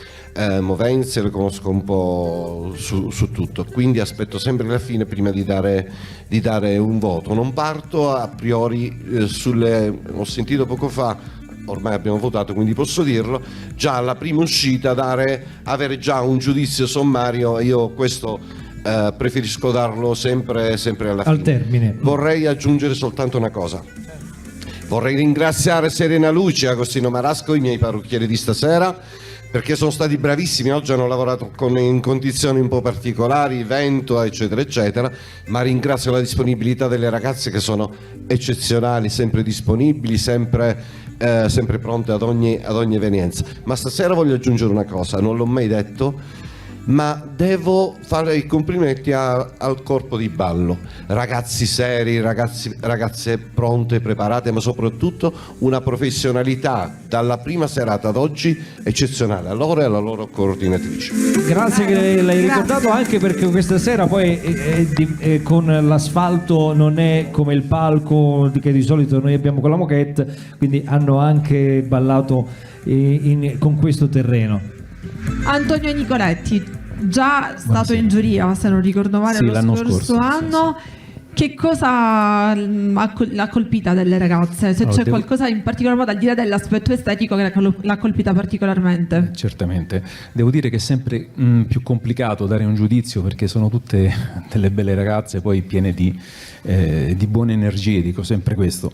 movenze, le conosco un po' su tutto, quindi aspetto sempre la fine prima di dare un voto. Non parto a priori ho sentito poco fa, ormai abbiamo votato quindi posso dirlo, già alla prima uscita avere già un giudizio sommario. Io questo preferisco darlo sempre alla fine. Al termine. Vorrei aggiungere soltanto una cosa. Vorrei ringraziare Serena Luce e Agostino Marasco, i miei parrucchieri di stasera, perché sono stati bravissimi. Oggi hanno lavorato in condizioni un po' particolari, vento eccetera eccetera, ma ringrazio la disponibilità delle ragazze che sono eccezionali, sempre disponibili, sempre pronte ad ogni evenienza. Ma stasera voglio aggiungere una cosa, non l'ho mai detto, ma devo fare i complimenti al corpo di ballo, ragazzi seri, ragazze pronte, preparate, ma soprattutto una professionalità dalla prima serata ad oggi eccezionale, a loro e alla loro coordinatrice. Grazie che l'hai ricordato, anche perché questa sera poi con l'asfalto non è come il palco che di solito noi abbiamo con la moquette, quindi hanno anche ballato con questo terreno. Antonio Nicoletti, già stato in giuria, se non ricordo male, lo scorso anno. Che cosa l'ha colpita delle ragazze? Se c'è qualcosa in particolar modo, al di là dell'aspetto estetico, che l'ha colpita particolarmente? Certamente. Devo dire che è sempre più complicato dare un giudizio, perché sono tutte delle belle ragazze, poi piene di buone energie, dico sempre questo.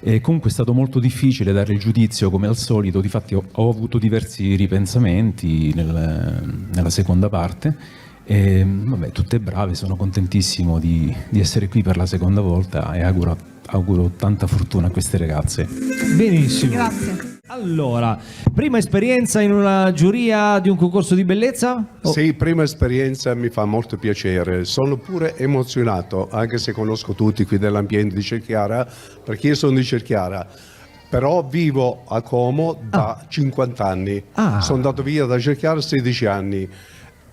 E comunque è stato molto difficile dare il giudizio come al solito, difatti ho avuto diversi ripensamenti nella seconda parte. E, vabbè, tutte brave, sono contentissimo di essere qui per la seconda volta e auguro tanta fortuna a queste ragazze. Benissimo. Grazie. Allora, prima esperienza in una giuria di un concorso di bellezza? Sì, prima esperienza, mi fa molto piacere. Sono pure emozionato, anche se conosco tutti qui dell'ambiente di Cerchiara, perché io sono di Cerchiara. Però vivo a Como da 50 anni. Sono andato via da Cerchiara 16 anni.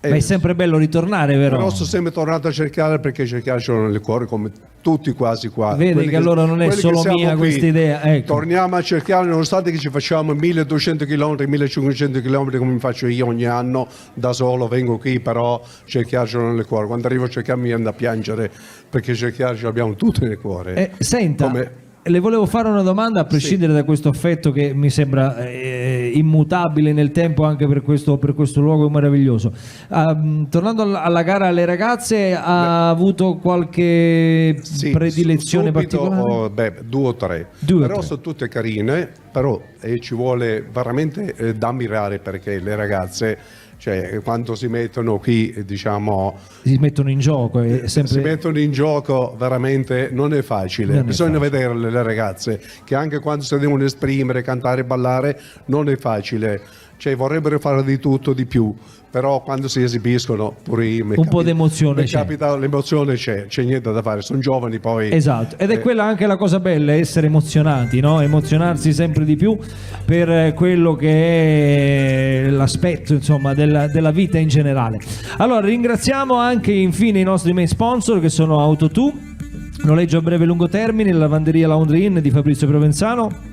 Ma è sempre bello ritornare, vero? Però sono sempre tornato a cercare, perché cercare ce l'ho nel cuore come tutti quasi qua. Vedi Quelli che allora non è quelli solo che siamo mia qui, questa idea, ecco. Torniamo a cercare, nonostante che ci facciamo 1200 km, 1500 km come faccio io ogni anno da solo, vengo qui, però cerchiarcelo nel cuore. Quando arrivo a cercare mi viene da piangere, perché cerchiarci abbiamo tutto nel cuore. Senta, le volevo fare una domanda, a prescindere da questo affetto che mi sembra immutabile nel tempo anche per questo luogo meraviglioso. Tornando alla gara alle ragazze, ha avuto qualche predilezione particolare? 2 o 3. Però sono tutte carine, però ci vuole veramente da ammirare, perché le ragazze, cioè, quando si mettono qui, diciamo, si mettono in gioco, si mettono in gioco, veramente non è facile. Bisogna vedere le ragazze, che anche quando si devono esprimere, cantare, ballare, non è facile. Cioè, vorrebbero fare di tutto, di più, però quando si esibiscono pure io un po' d'emozione c'è. L'emozione c'è niente da fare, sono giovani poi. Esatto, ed è quella anche la cosa bella, essere emozionati, no? Emozionarsi sempre di più per quello che è l'aspetto, insomma, della vita in generale. Allora, ringraziamo anche infine i nostri main sponsor, che sono Auto2, noleggio a breve e lungo termine, la lavanderia Laundry Inn di Fabrizio Provenzano,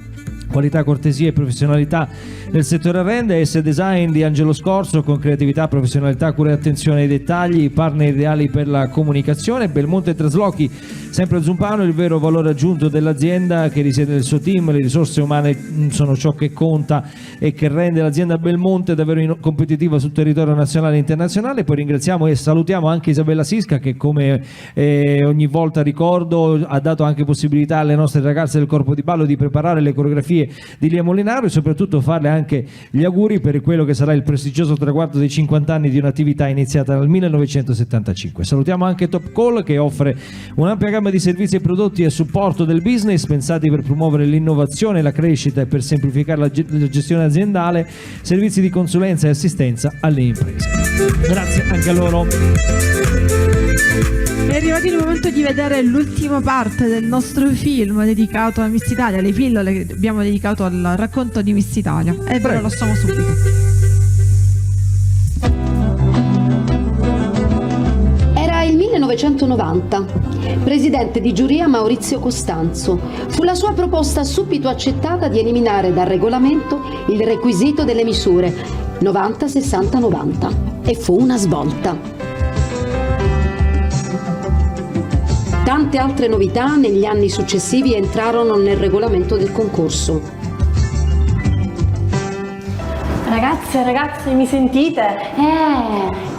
qualità, cortesia e professionalità nel settore rende, S-Design di Angelo Scorso, con creatività, professionalità, cura e attenzione ai dettagli, partner ideali per la comunicazione. Belmonte Traslochi, sempre a Zumpano, il vero valore aggiunto dell'azienda che risiede nel suo team. Le risorse umane sono ciò che conta e che rende l'azienda Belmonte davvero competitiva sul territorio nazionale e internazionale. Poi ringraziamo e salutiamo anche Isabella Sisca, che come ogni volta ricordo ha dato anche possibilità alle nostre ragazze del corpo di ballo di preparare le coreografie di Lia Molinaro e soprattutto farle anche gli auguri per quello che sarà il prestigioso traguardo dei 50 anni di un'attività iniziata nel 1975. Salutiamo anche Top Call, che offre un'ampia gamma di servizi e prodotti a supporto del business, pensati per promuovere l'innovazione, la crescita e per semplificare la gestione aziendale, servizi di consulenza e assistenza alle imprese. Grazie anche a loro. È arrivato il momento di vedere l'ultima parte del nostro film dedicato a Miss Italia, le pillole che abbiamo dedicato al racconto di Miss Italia. E ve lo lasciamo subito. Era il 1990. Presidente di giuria Maurizio Costanzo. Fu la sua proposta subito accettata di eliminare dal regolamento il requisito delle misure 90-60-90. E fu una svolta. Tante altre novità negli anni successivi entrarono nel regolamento del concorso. Ragazze, mi sentite?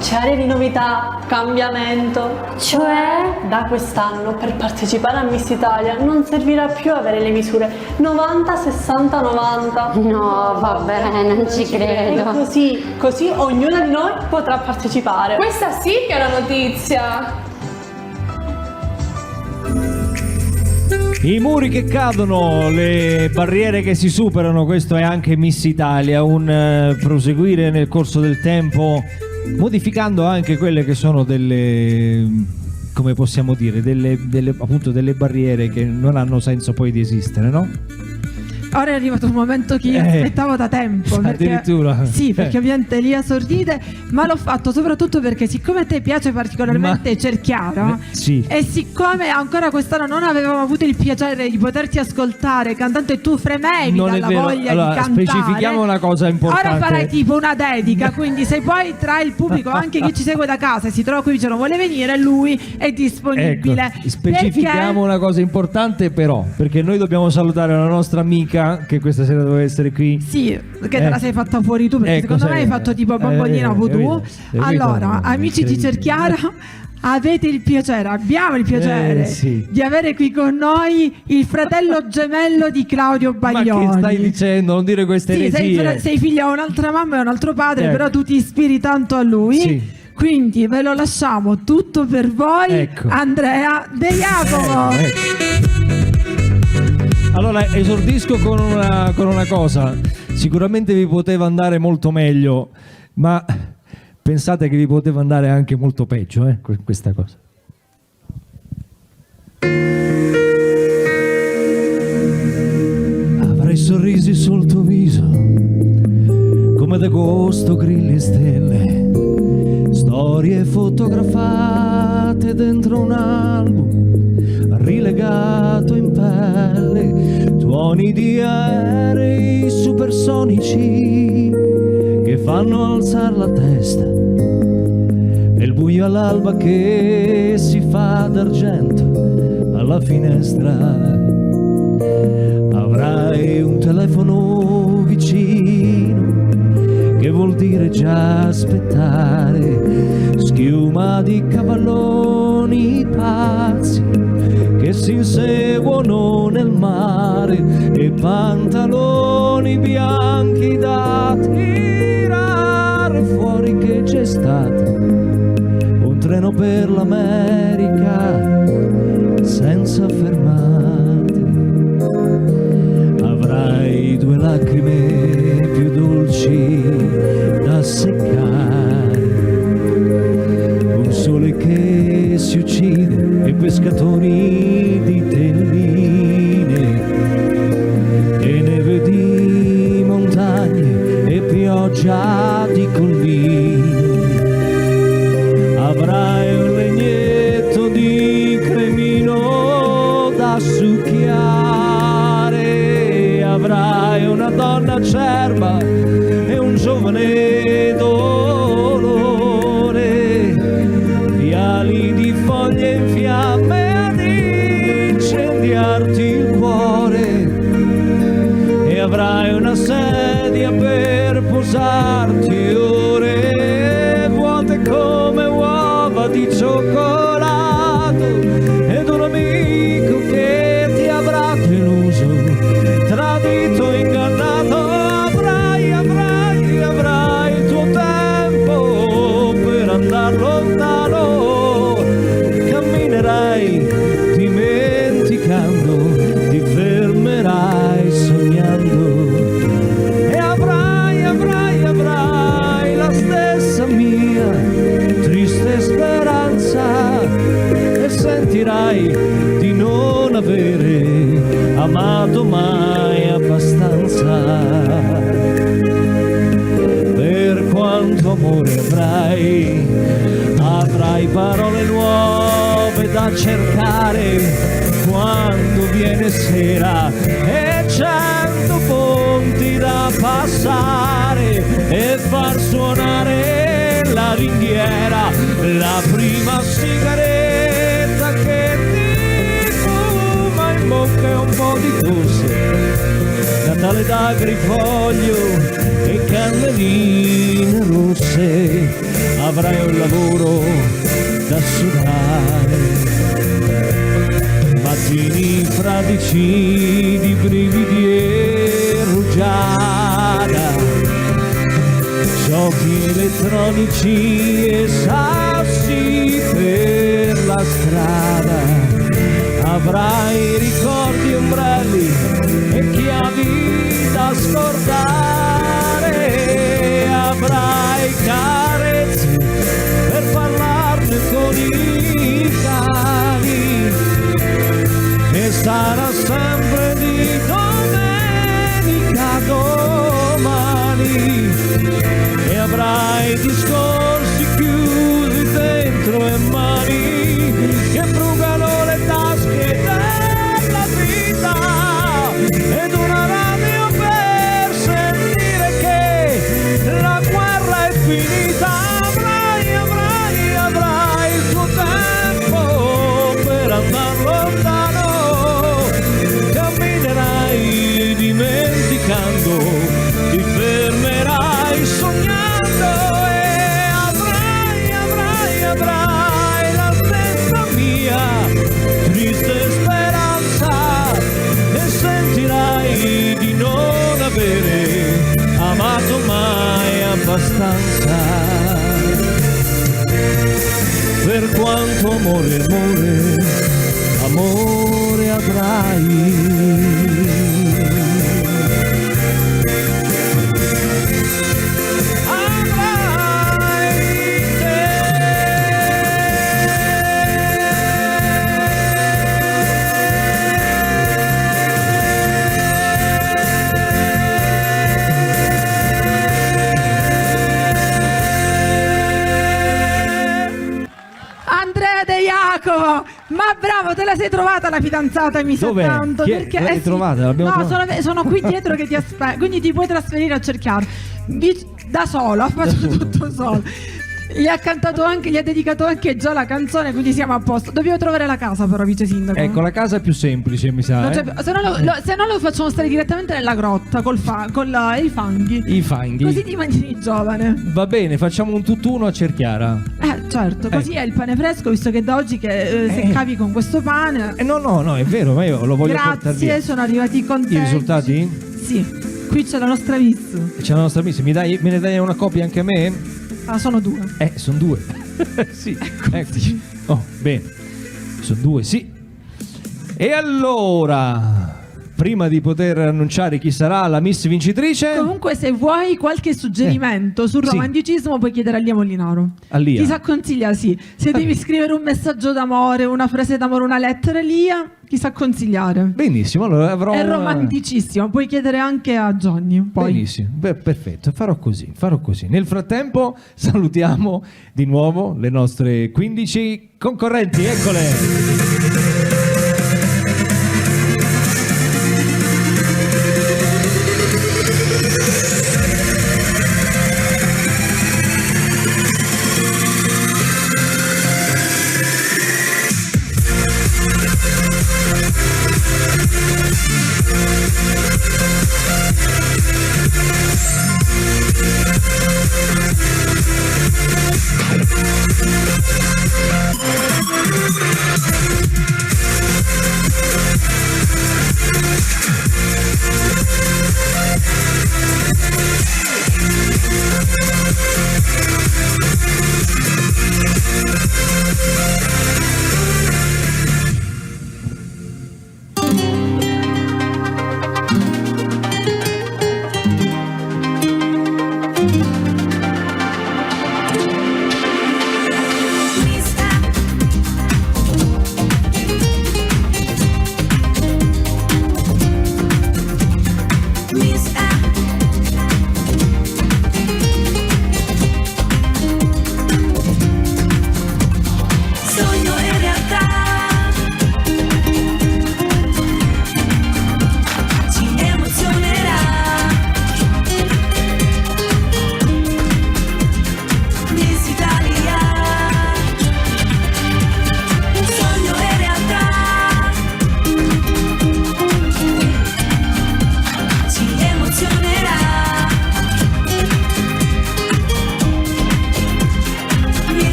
C'è area di novità, cambiamento. Cioè? Da quest'anno per partecipare a Miss Italia non servirà più avere le misure 90-60-90. No, vabbè, non ci credo. E così ognuna di noi potrà partecipare. Questa sì che è una notizia. I muri che cadono, le barriere che si superano, questo è anche Miss Italia, un proseguire nel corso del tempo, modificando anche quelle che sono delle, come possiamo dire, appunto delle barriere che non hanno senso poi di esistere, no? Ora è arrivato un momento che io aspettavo da tempo, addirittura. Sì, perché ovviamente Lia Sordite, ma l'ho fatto soprattutto perché siccome a te piace particolarmente Cerchiara, sì, e siccome ancora quest'anno non avevamo avuto il piacere di poterti ascoltare cantando e tu fremevi dalla voglia di cantare, specifichiamo una cosa importante. Ora farai tipo una dedica, quindi se poi tra il pubblico, anche chi ci segue da casa e si trova qui, non vuole venire, lui è disponibile. Ecco, specifichiamo una cosa importante però, perché noi dobbiamo salutare la nostra amica che questa sera doveva essere qui. Sì, che te la sei fatta fuori tu, perché secondo me hai fatto tipo bambolina tu. Allora, amici di Cerchiara, avete il piacere, abbiamo il piacere di avere qui con noi il fratello gemello di Claudio Baglioni. Ma che stai dicendo? Non dire queste eresie. Sei figlio a un'altra mamma e un altro padre, però tu ti ispiri tanto a lui. Sì. Quindi ve lo lasciamo tutto per voi, Andrea De Jacopo. Allora esordisco con una cosa, sicuramente vi poteva andare molto meglio, ma pensate che vi poteva andare anche molto peggio, questa cosa. Avrai sorrisi sul tuo viso, come d'agosto grilli e stelle, storie fotografate dentro un album rilegato in pelle, tuoni di aerei supersonici che fanno alzare la testa, e il buio all'alba che si fa d'argento alla finestra. Avrai un telefono vicino, che vuol dire già aspettare, schiuma di cavalloni pazzi che si inseguono nel mare, e pantaloni bianchi da tirare fuori, che c'è stato un treno per l'America senza fermate. Avrai 2 lacrime più dolci da seccare, un sole che si uccide e pescatori di telline, e neve di montagne e pioggia di colline. Avrai un legnetto di cremino da succhiare, avrai una donna acerba e un giovane dolore, viali di foglie in fiamme ad incendiarti il cuore, e avrai una sedia per posarti ore vuote come uova di cioccolato, ed un amico che ti avrà deluso, tradito, ingannato. Avrai il tuo tempo per andar lontano, camminerai dimenticando, ti fermerai sognando, e avrai la stessa mia triste speranza, e sentirai di non avere amato mai abbastanza. Per quanto amore avrai parole nuove da cercare quando viene sera, e 100 ponti da passare, e far suonare la ringhiera, la prima sigaretta che ti fuma in bocca, e un po' di tosse, Natale d'agrifoglio e candeline rosse. Avrai un lavoro da sudare, mattini fradici di brividi e rugiada, giochi elettronici e sassi per la strada. Avrai ricordi, ombrelli e chiavi da scordare, avrai carezze per parlarne con i cani, e sarà sempre di domenica domani, e avrai discorsi chiusi dentro e mani che frugano le tasche della vita, ed una radio per sentire che la guerra è finita. Avrai il tuo tempo per andare lontano, camminerai dimenticando, ti fermerai sognando, e avrai la stessa mia triste speranza, e sentirai di non avere amato mai abbastanza. Per quanto amore avrai. bravo, te la sei trovata la fidanzata, mi sa Dov'è? tanto. Chi è? Perché, L'hai trovata? L'abbiamo no, trovata? sono qui dietro che ti aspetto, quindi ti puoi trasferire a cercare. Da solo, ha fatto tutto solo. Gli ha dedicato anche già la canzone, quindi siamo a posto. Dobbiamo trovare la casa però, vice sindaco. Ecco, la casa è più semplice, mi sa. Non c'è più- se no lo facciamo stare direttamente nella grotta con i fanghi. I fanghi. Così ti mantieni giovane. Va bene, facciamo un tutt'uno a Cerchiara. Certo, così è il pane fresco, visto che da oggi che seccavi con questo pane. No, è vero, ma io lo voglio portare via. Grazie, sono arrivati i contenti. I risultati? Sì, qui c'è la nostra vis. C'è la nostra miss, me ne dai una copia anche a me? Sono 2. Sono 2. Sì, eccoci. Oh, bene. Sono 2, sì. E allora, prima di poter annunciare chi sarà la miss vincitrice, Comunque, se vuoi qualche suggerimento sul sì. romanticismo, puoi chiedere a Lia Molinaro. A Lia. Ti sa consiglia, sì. Se devi scrivere un messaggio d'amore, una frase d'amore, una lettera, Lia ti sa consigliare. benissimo, allora avrò È romanticissimo, puoi chiedere anche a Johnny. Poi. Benissimo, perfetto, farò così. Nel frattempo salutiamo di nuovo le nostre 15 concorrenti, eccole.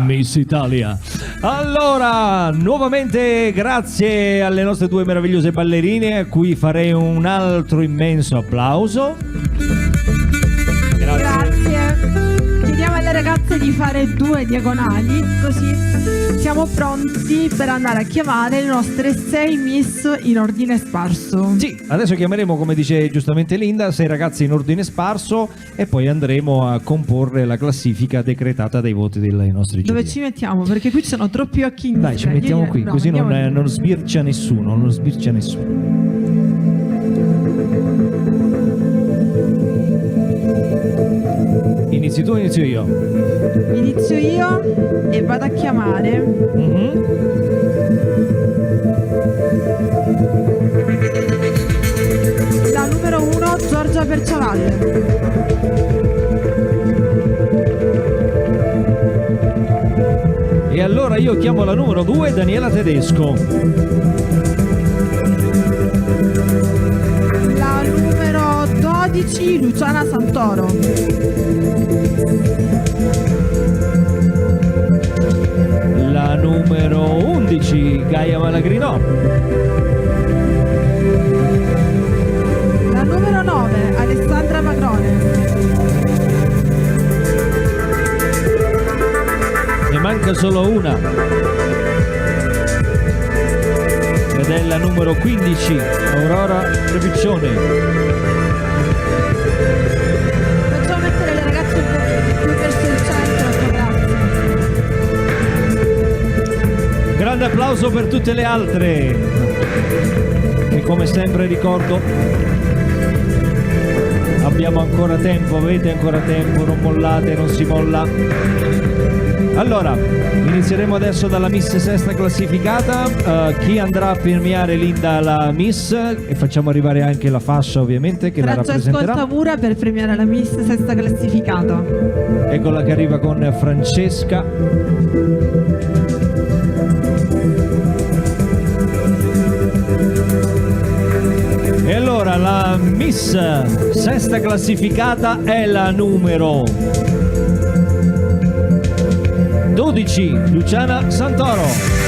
Miss Italia. Allora, nuovamente grazie alle nostre 2 meravigliose ballerine, a cui farei un altro immenso applauso. Grazie. Chiediamo alle ragazze di fare 2 diagonali, così siamo pronti per andare a chiamare le nostre 6 miss in ordine sparso. Sì, adesso chiameremo, come dice giustamente Linda, 6 ragazze in ordine sparso e poi andremo a comporre la classifica decretata dai voti dei nostri giudici. Dove ci mettiamo? Perché qui ci sono troppi occhi in Dai, ci mettiamo qui, così non sbircia nessuno, Inizi tu o inizio io? Inizio io e vado a chiamare la numero 1, Giorgia Perciavalle. E allora io chiamo la numero 2, Daniela Tedesco. La numero 12, Luciana Santoro. La numero 11, Gaia Malagrinò. La numero 9, Alessandra Magrone. Ne manca solo una. Ed è la numero 15, Aurora Trebiccione. Facciamo mettere le ragazze un po' più verso il centro, grazie. Grande applauso per tutte le altre. E come sempre ricordo Abbiamo ancora tempo, avete ancora tempo, non mollate, non si molla. Allora, inizieremo adesso dalla Miss sesta classificata. Chi andrà a premiare Linda la Miss? E facciamo arrivare anche la fascia, ovviamente, che la rappresenterà. Francesco Mura per premiare la Miss sesta classificata. Eccola che arriva con Francesca. E allora la Miss sesta classificata è la numero 12, Luciana Santoro.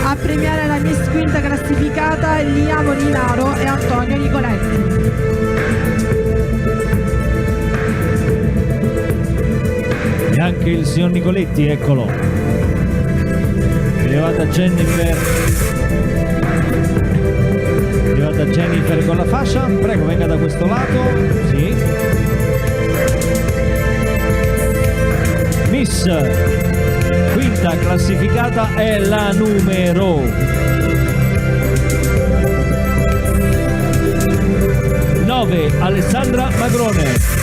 A premiare la Miss quinta classificata Elia Molinaro e Antonio Nicoletti. E anche il signor Nicoletti, eccolo. Arrivata Jennifer. Arrivata Jennifer con la fascia. Prego, venga da questo lato. Sì. Miss quinta classificata è la numero 9, Alessandra Magrone.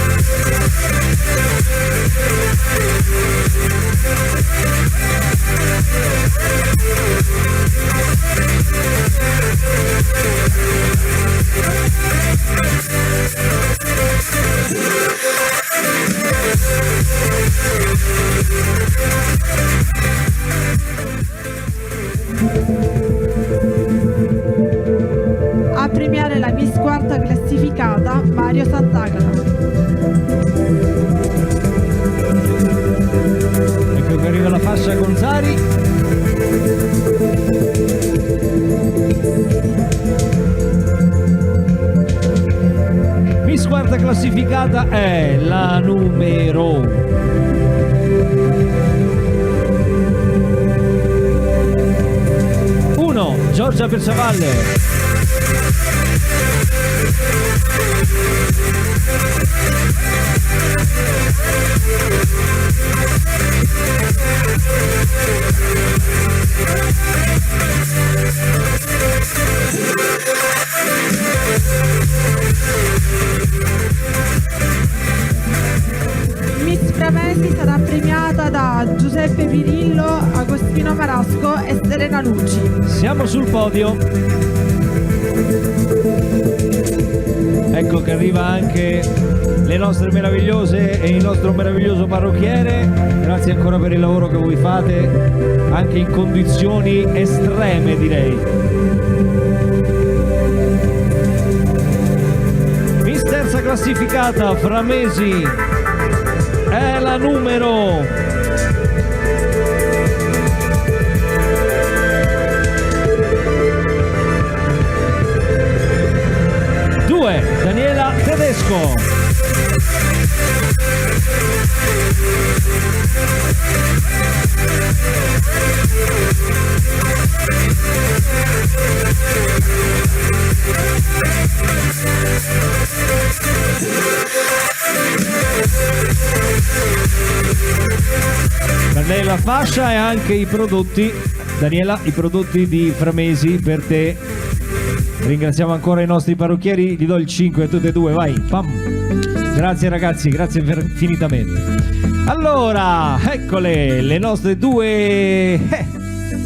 A premiare la Miss quarta classificata Mario Sant'Agata. Ecco che arriva la fascia Gonzari. Miss quarta classificata è la numero 1, Giorgia Perciavalle. Miss Framesi sarà premiata da Giuseppe Pirillo, Agostino Marasco e Serena Lucci. Siamo sul podio. Ecco che arriva anche le nostre meravigliose e il nostro meraviglioso parrucchiere. Grazie ancora per il lavoro che voi fate, anche in condizioni estreme, direi. Miss terza classificata Framesi è la numero 2, Daniela Tedesco. Per lei la fascia e anche i prodotti. Daniela, i prodotti di Framesi per te. Ringraziamo ancora i nostri parrucchieri, gli do il 5 a tutte e due, vai, pam. Grazie ragazzi, grazie infinitamente. Allora, eccole le nostre due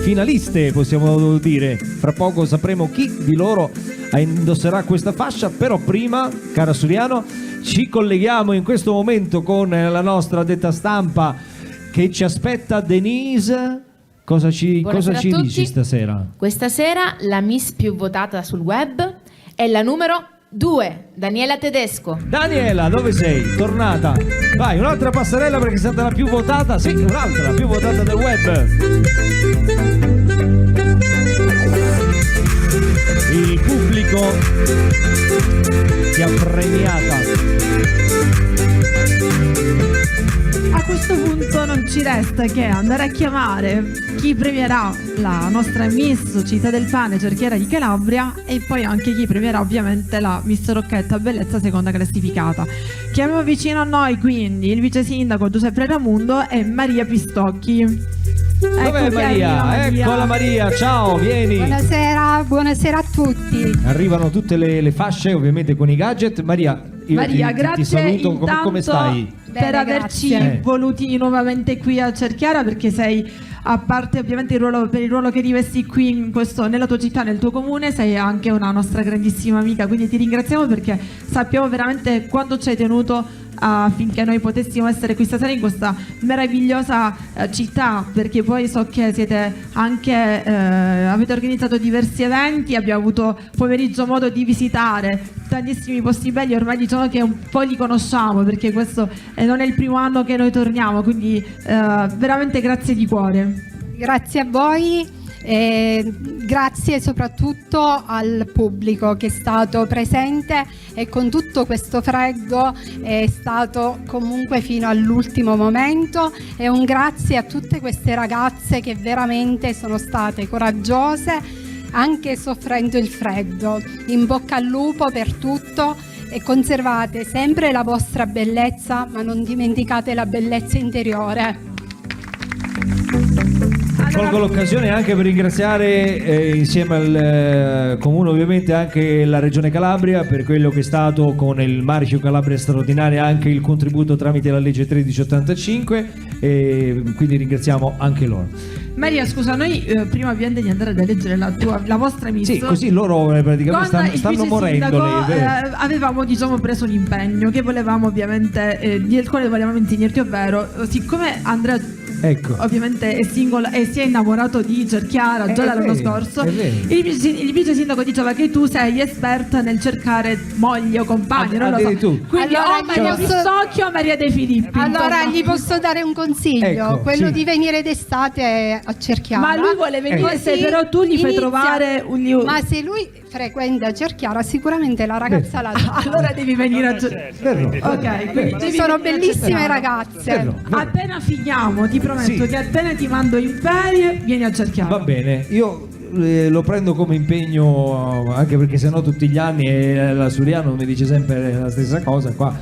finaliste, possiamo dire. Fra poco sapremo chi di loro indosserà questa fascia, però prima, cara Suriano, ci colleghiamo in questo momento con la nostra addetta stampa che ci aspetta. Denise, cosa ci dici stasera? Questa sera la Miss più votata sul web è la numero 2, Daniela Tedesco. Daniela, dove sei? Tornata. Vai, un'altra passerella perché è stata la più votata. Sì, un'altra, la più votata del web. Il pubblico ti ha premiata. A questo punto non ci resta che andare a chiamare chi premierà la nostra Miss Città del Pane Cerchiara di Calabria e poi anche chi premierà ovviamente la Miss Rocchetta Bellezza seconda classificata. Chiamiamo vicino a noi quindi il vice sindaco Giuseppe Ramundo e Maria Pistocchi. Dov'è Maria? Eccola Maria, ciao, vieni. Buonasera a tutti. Arrivano tutte le fasce ovviamente con i gadget. Maria, io grazie ti saluto, intanto come stai? per Bene, averci grazie. voluti nuovamente qui a Cerchiara, perché sei, a parte ovviamente per il ruolo che rivesti qui nella tua città, nel tuo comune, sei anche una nostra grandissima amica, quindi ti ringraziamo perché sappiamo veramente quanto ci hai tenuto affinché noi potessimo essere qui stasera in questa meravigliosa città, perché poi so che siete anche avete organizzato diversi eventi, abbiamo avuto pomeriggio modo di visitare tantissimi posti belli, ormai diciamo che un po' li conosciamo perché questo non è il primo anno che noi torniamo, quindi veramente grazie di cuore. Grazie a voi. Grazie soprattutto al pubblico che è stato presente e con tutto questo freddo è stato comunque fino all'ultimo momento, e un grazie a tutte queste ragazze che veramente sono state coraggiose anche soffrendo il freddo. In bocca al lupo per tutto e conservate sempre la vostra bellezza, ma non dimenticate la bellezza interiore. Colgo l'occasione anche per ringraziare insieme al comune ovviamente anche la Regione Calabria per quello che è stato con il Marchio Calabria Straordinaria, anche il contributo tramite la legge 1385, e quindi ringraziamo anche loro. Maria, scusa, noi prima ovviamente di andare ad eleggere la vostra miss, sì, così loro praticamente stanno morendo. Avevamo preso un impegno che volevamo ovviamente del quale volevamo insegnarti, ovvero siccome Andrea ovviamente è single e si è innamorato di Cerchiara già dall'anno scorso, il vice sindaco diceva che tu sei esperta nel cercare moglie o compagni, non lo so. Quindi allora, Maria Pistocchio o Maria De Filippi. Allora gli posso dare un consiglio, quello sì, di venire d'estate a Cerchiara. Ma lui vuole venire, se però tu gli fai trovare ma se lui frequenta Cerchiara sicuramente la ragazza la allora devi venire a Cerchiara. Ok, quindi sono bellissime ragazze. Appena finiamo ti prometto che appena ti mando in ferie vieni a Cerchiara. Va bene, io lo prendo come impegno, anche perché sennò tutti gli anni la Suriano mi dice sempre la stessa cosa, qua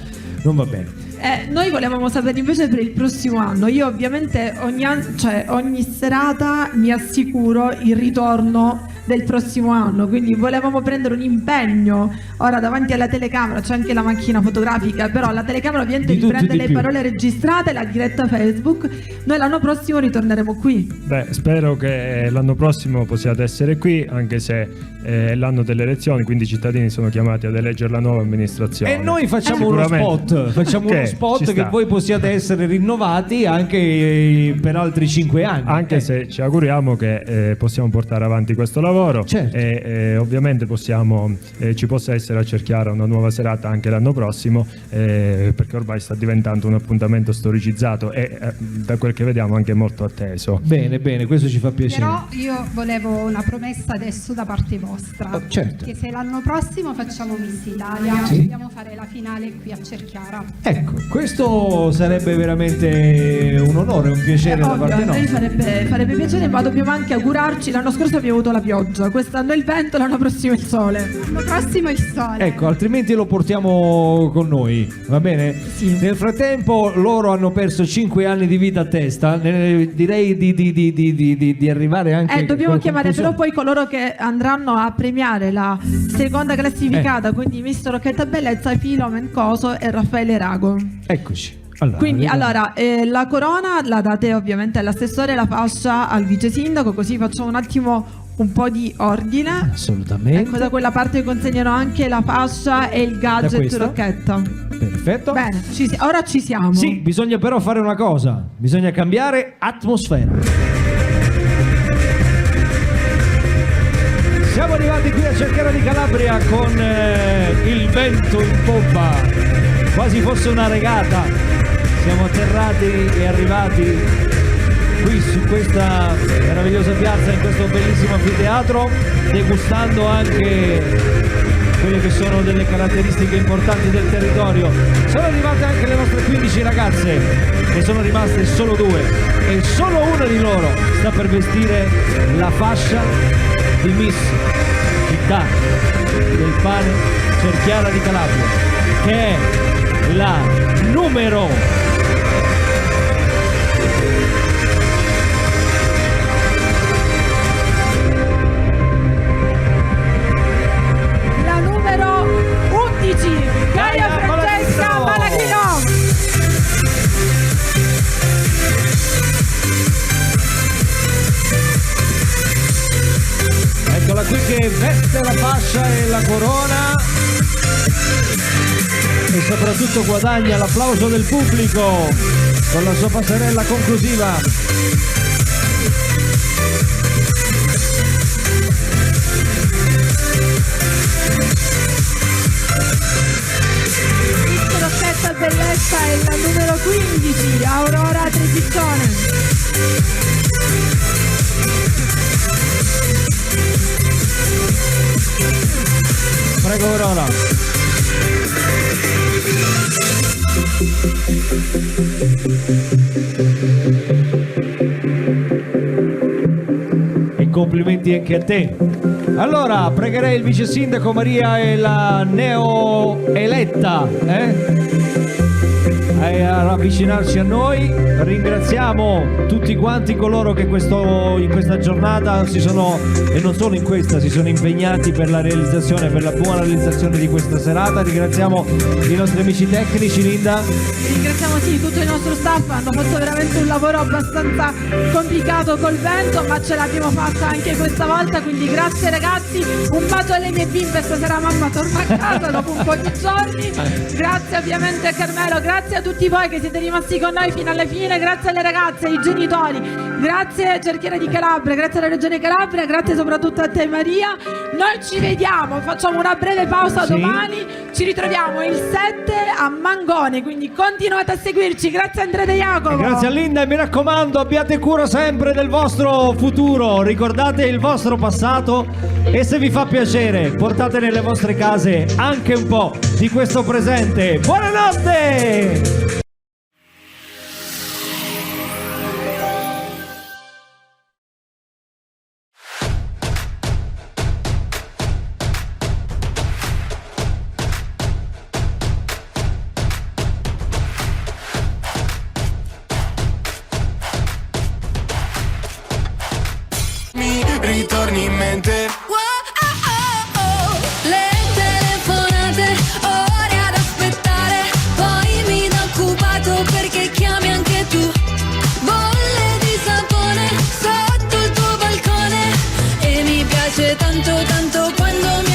non va bene. Noi volevamo sapere invece per il prossimo anno. Io ovviamente ogni serata mi assicuro il ritorno del prossimo anno, quindi volevamo prendere un impegno. Ora davanti alla telecamera c'è anche la macchina fotografica, però la telecamera ovviamente riprende le parole registrate, la diretta Facebook. Noi l'anno prossimo ritorneremo qui. Spero che l'anno prossimo possiate essere qui, anche se è l'anno delle elezioni, quindi i cittadini sono chiamati ad eleggere la nuova amministrazione. E noi facciamo uno spot, che voi possiate essere rinnovati anche per altri 5 anni. Anche se ci auguriamo che possiamo portare avanti questo lavoro, e ovviamente ci possa essere a Cerchiara una nuova serata anche l'anno prossimo, perché ormai sta diventando un appuntamento storicizzato e da quel che vediamo anche molto atteso. Bene, questo ci fa piacere. Però io volevo una promessa adesso da parte vostra, che se l'anno prossimo facciamo Miss Italia dobbiamo fare la finale qui a Cerchiara. Ecco, questo sarebbe veramente un onore, un piacere da parte nostra. A noi farebbe piacere, ma dobbiamo anche augurarci. L'anno scorso abbiamo avuto la pioggia, quest'anno il vento, l'anno prossimo il sole. L'anno prossimo il sole. Ecco, altrimenti lo portiamo con noi, va bene? Sì. Nel frattempo loro hanno perso 5 anni di vita a testa, direi di arrivare anche dobbiamo chiamare però poi coloro che andranno a premiare la seconda classificata, quindi Miss Rocchetta Bellezza, Filo Mencoso e Raffaele Rago. Eccoci. Quindi la corona la date ovviamente all'assessore, la fascia al vice sindaco, così facciamo un attimo un po' di ordine. Assolutamente. Ecco, da quella parte consegnano anche la fascia e il gadget Rocchetta. Perfetto. Bene, ora ci siamo. Sì, bisogna però fare una cosa, bisogna cambiare atmosfera. Siamo arrivati qui a Cerchiara di Calabria con il vento in poppa, quasi fosse una regata. Siamo atterrati e arrivati qui su questa meravigliosa piazza, in questo bellissimo anfiteatro, degustando anche quelle che sono delle caratteristiche importanti del territorio. Sono arrivate anche le nostre 15 ragazze, ne sono rimaste solo 2 e solo una di loro sta per vestire la fascia di Miss Città del Pane Cerchiara di Calabria, che è la numero numero 11, Gaia Francesca Malagrino. Eccola qui che veste la fascia e la corona e soprattutto guadagna l'applauso del pubblico con la sua passerella conclusiva. Rossetta Bellezza è la numero 15, Aurora Tresizzone. Prego Aurora. E complimenti anche a te. Allora, pregherei il vice sindaco Maria e la neoeletta ad avvicinarsi a noi. Ringraziamo tutti quanti coloro che in questa giornata si sono, e non solo in questa, si sono impegnati per la realizzazione, per la buona realizzazione di questa serata. Ringraziamo i nostri amici tecnici, Linda. Ringraziamo tutto il nostro staff, hanno fatto veramente un lavoro abbastanza complicato col vento, ma ce l'abbiamo fatta anche questa volta, quindi grazie ragazzi, un bacio alle mie bimbe, stasera mamma torna a casa dopo un po' di giorni, grazie ovviamente a Carmelo, grazie a tutti voi che siete rimasti con noi fino alla fine, grazie alle ragazze, ai genitori, grazie Cerchiara di Calabria, grazie alla Regione Calabria, grazie soprattutto a te Maria. Noi ci vediamo, facciamo una breve pausa domani, ci ritroviamo il 7 a Mangone, quindi continuate a seguirci. Grazie Andrea De Jacopo. Grazie a Linda e mi raccomando, abbiate cura sempre del vostro futuro, ricordate il vostro passato e se vi fa piacere portate nelle vostre case anche un po' di questo presente. Buonanotte! Ritorni in mente. Le telefonate, ore ad aspettare, poi mi da occupato perché chiami anche tu. Bolle di sapone sotto il tuo balcone e mi piace tanto tanto quando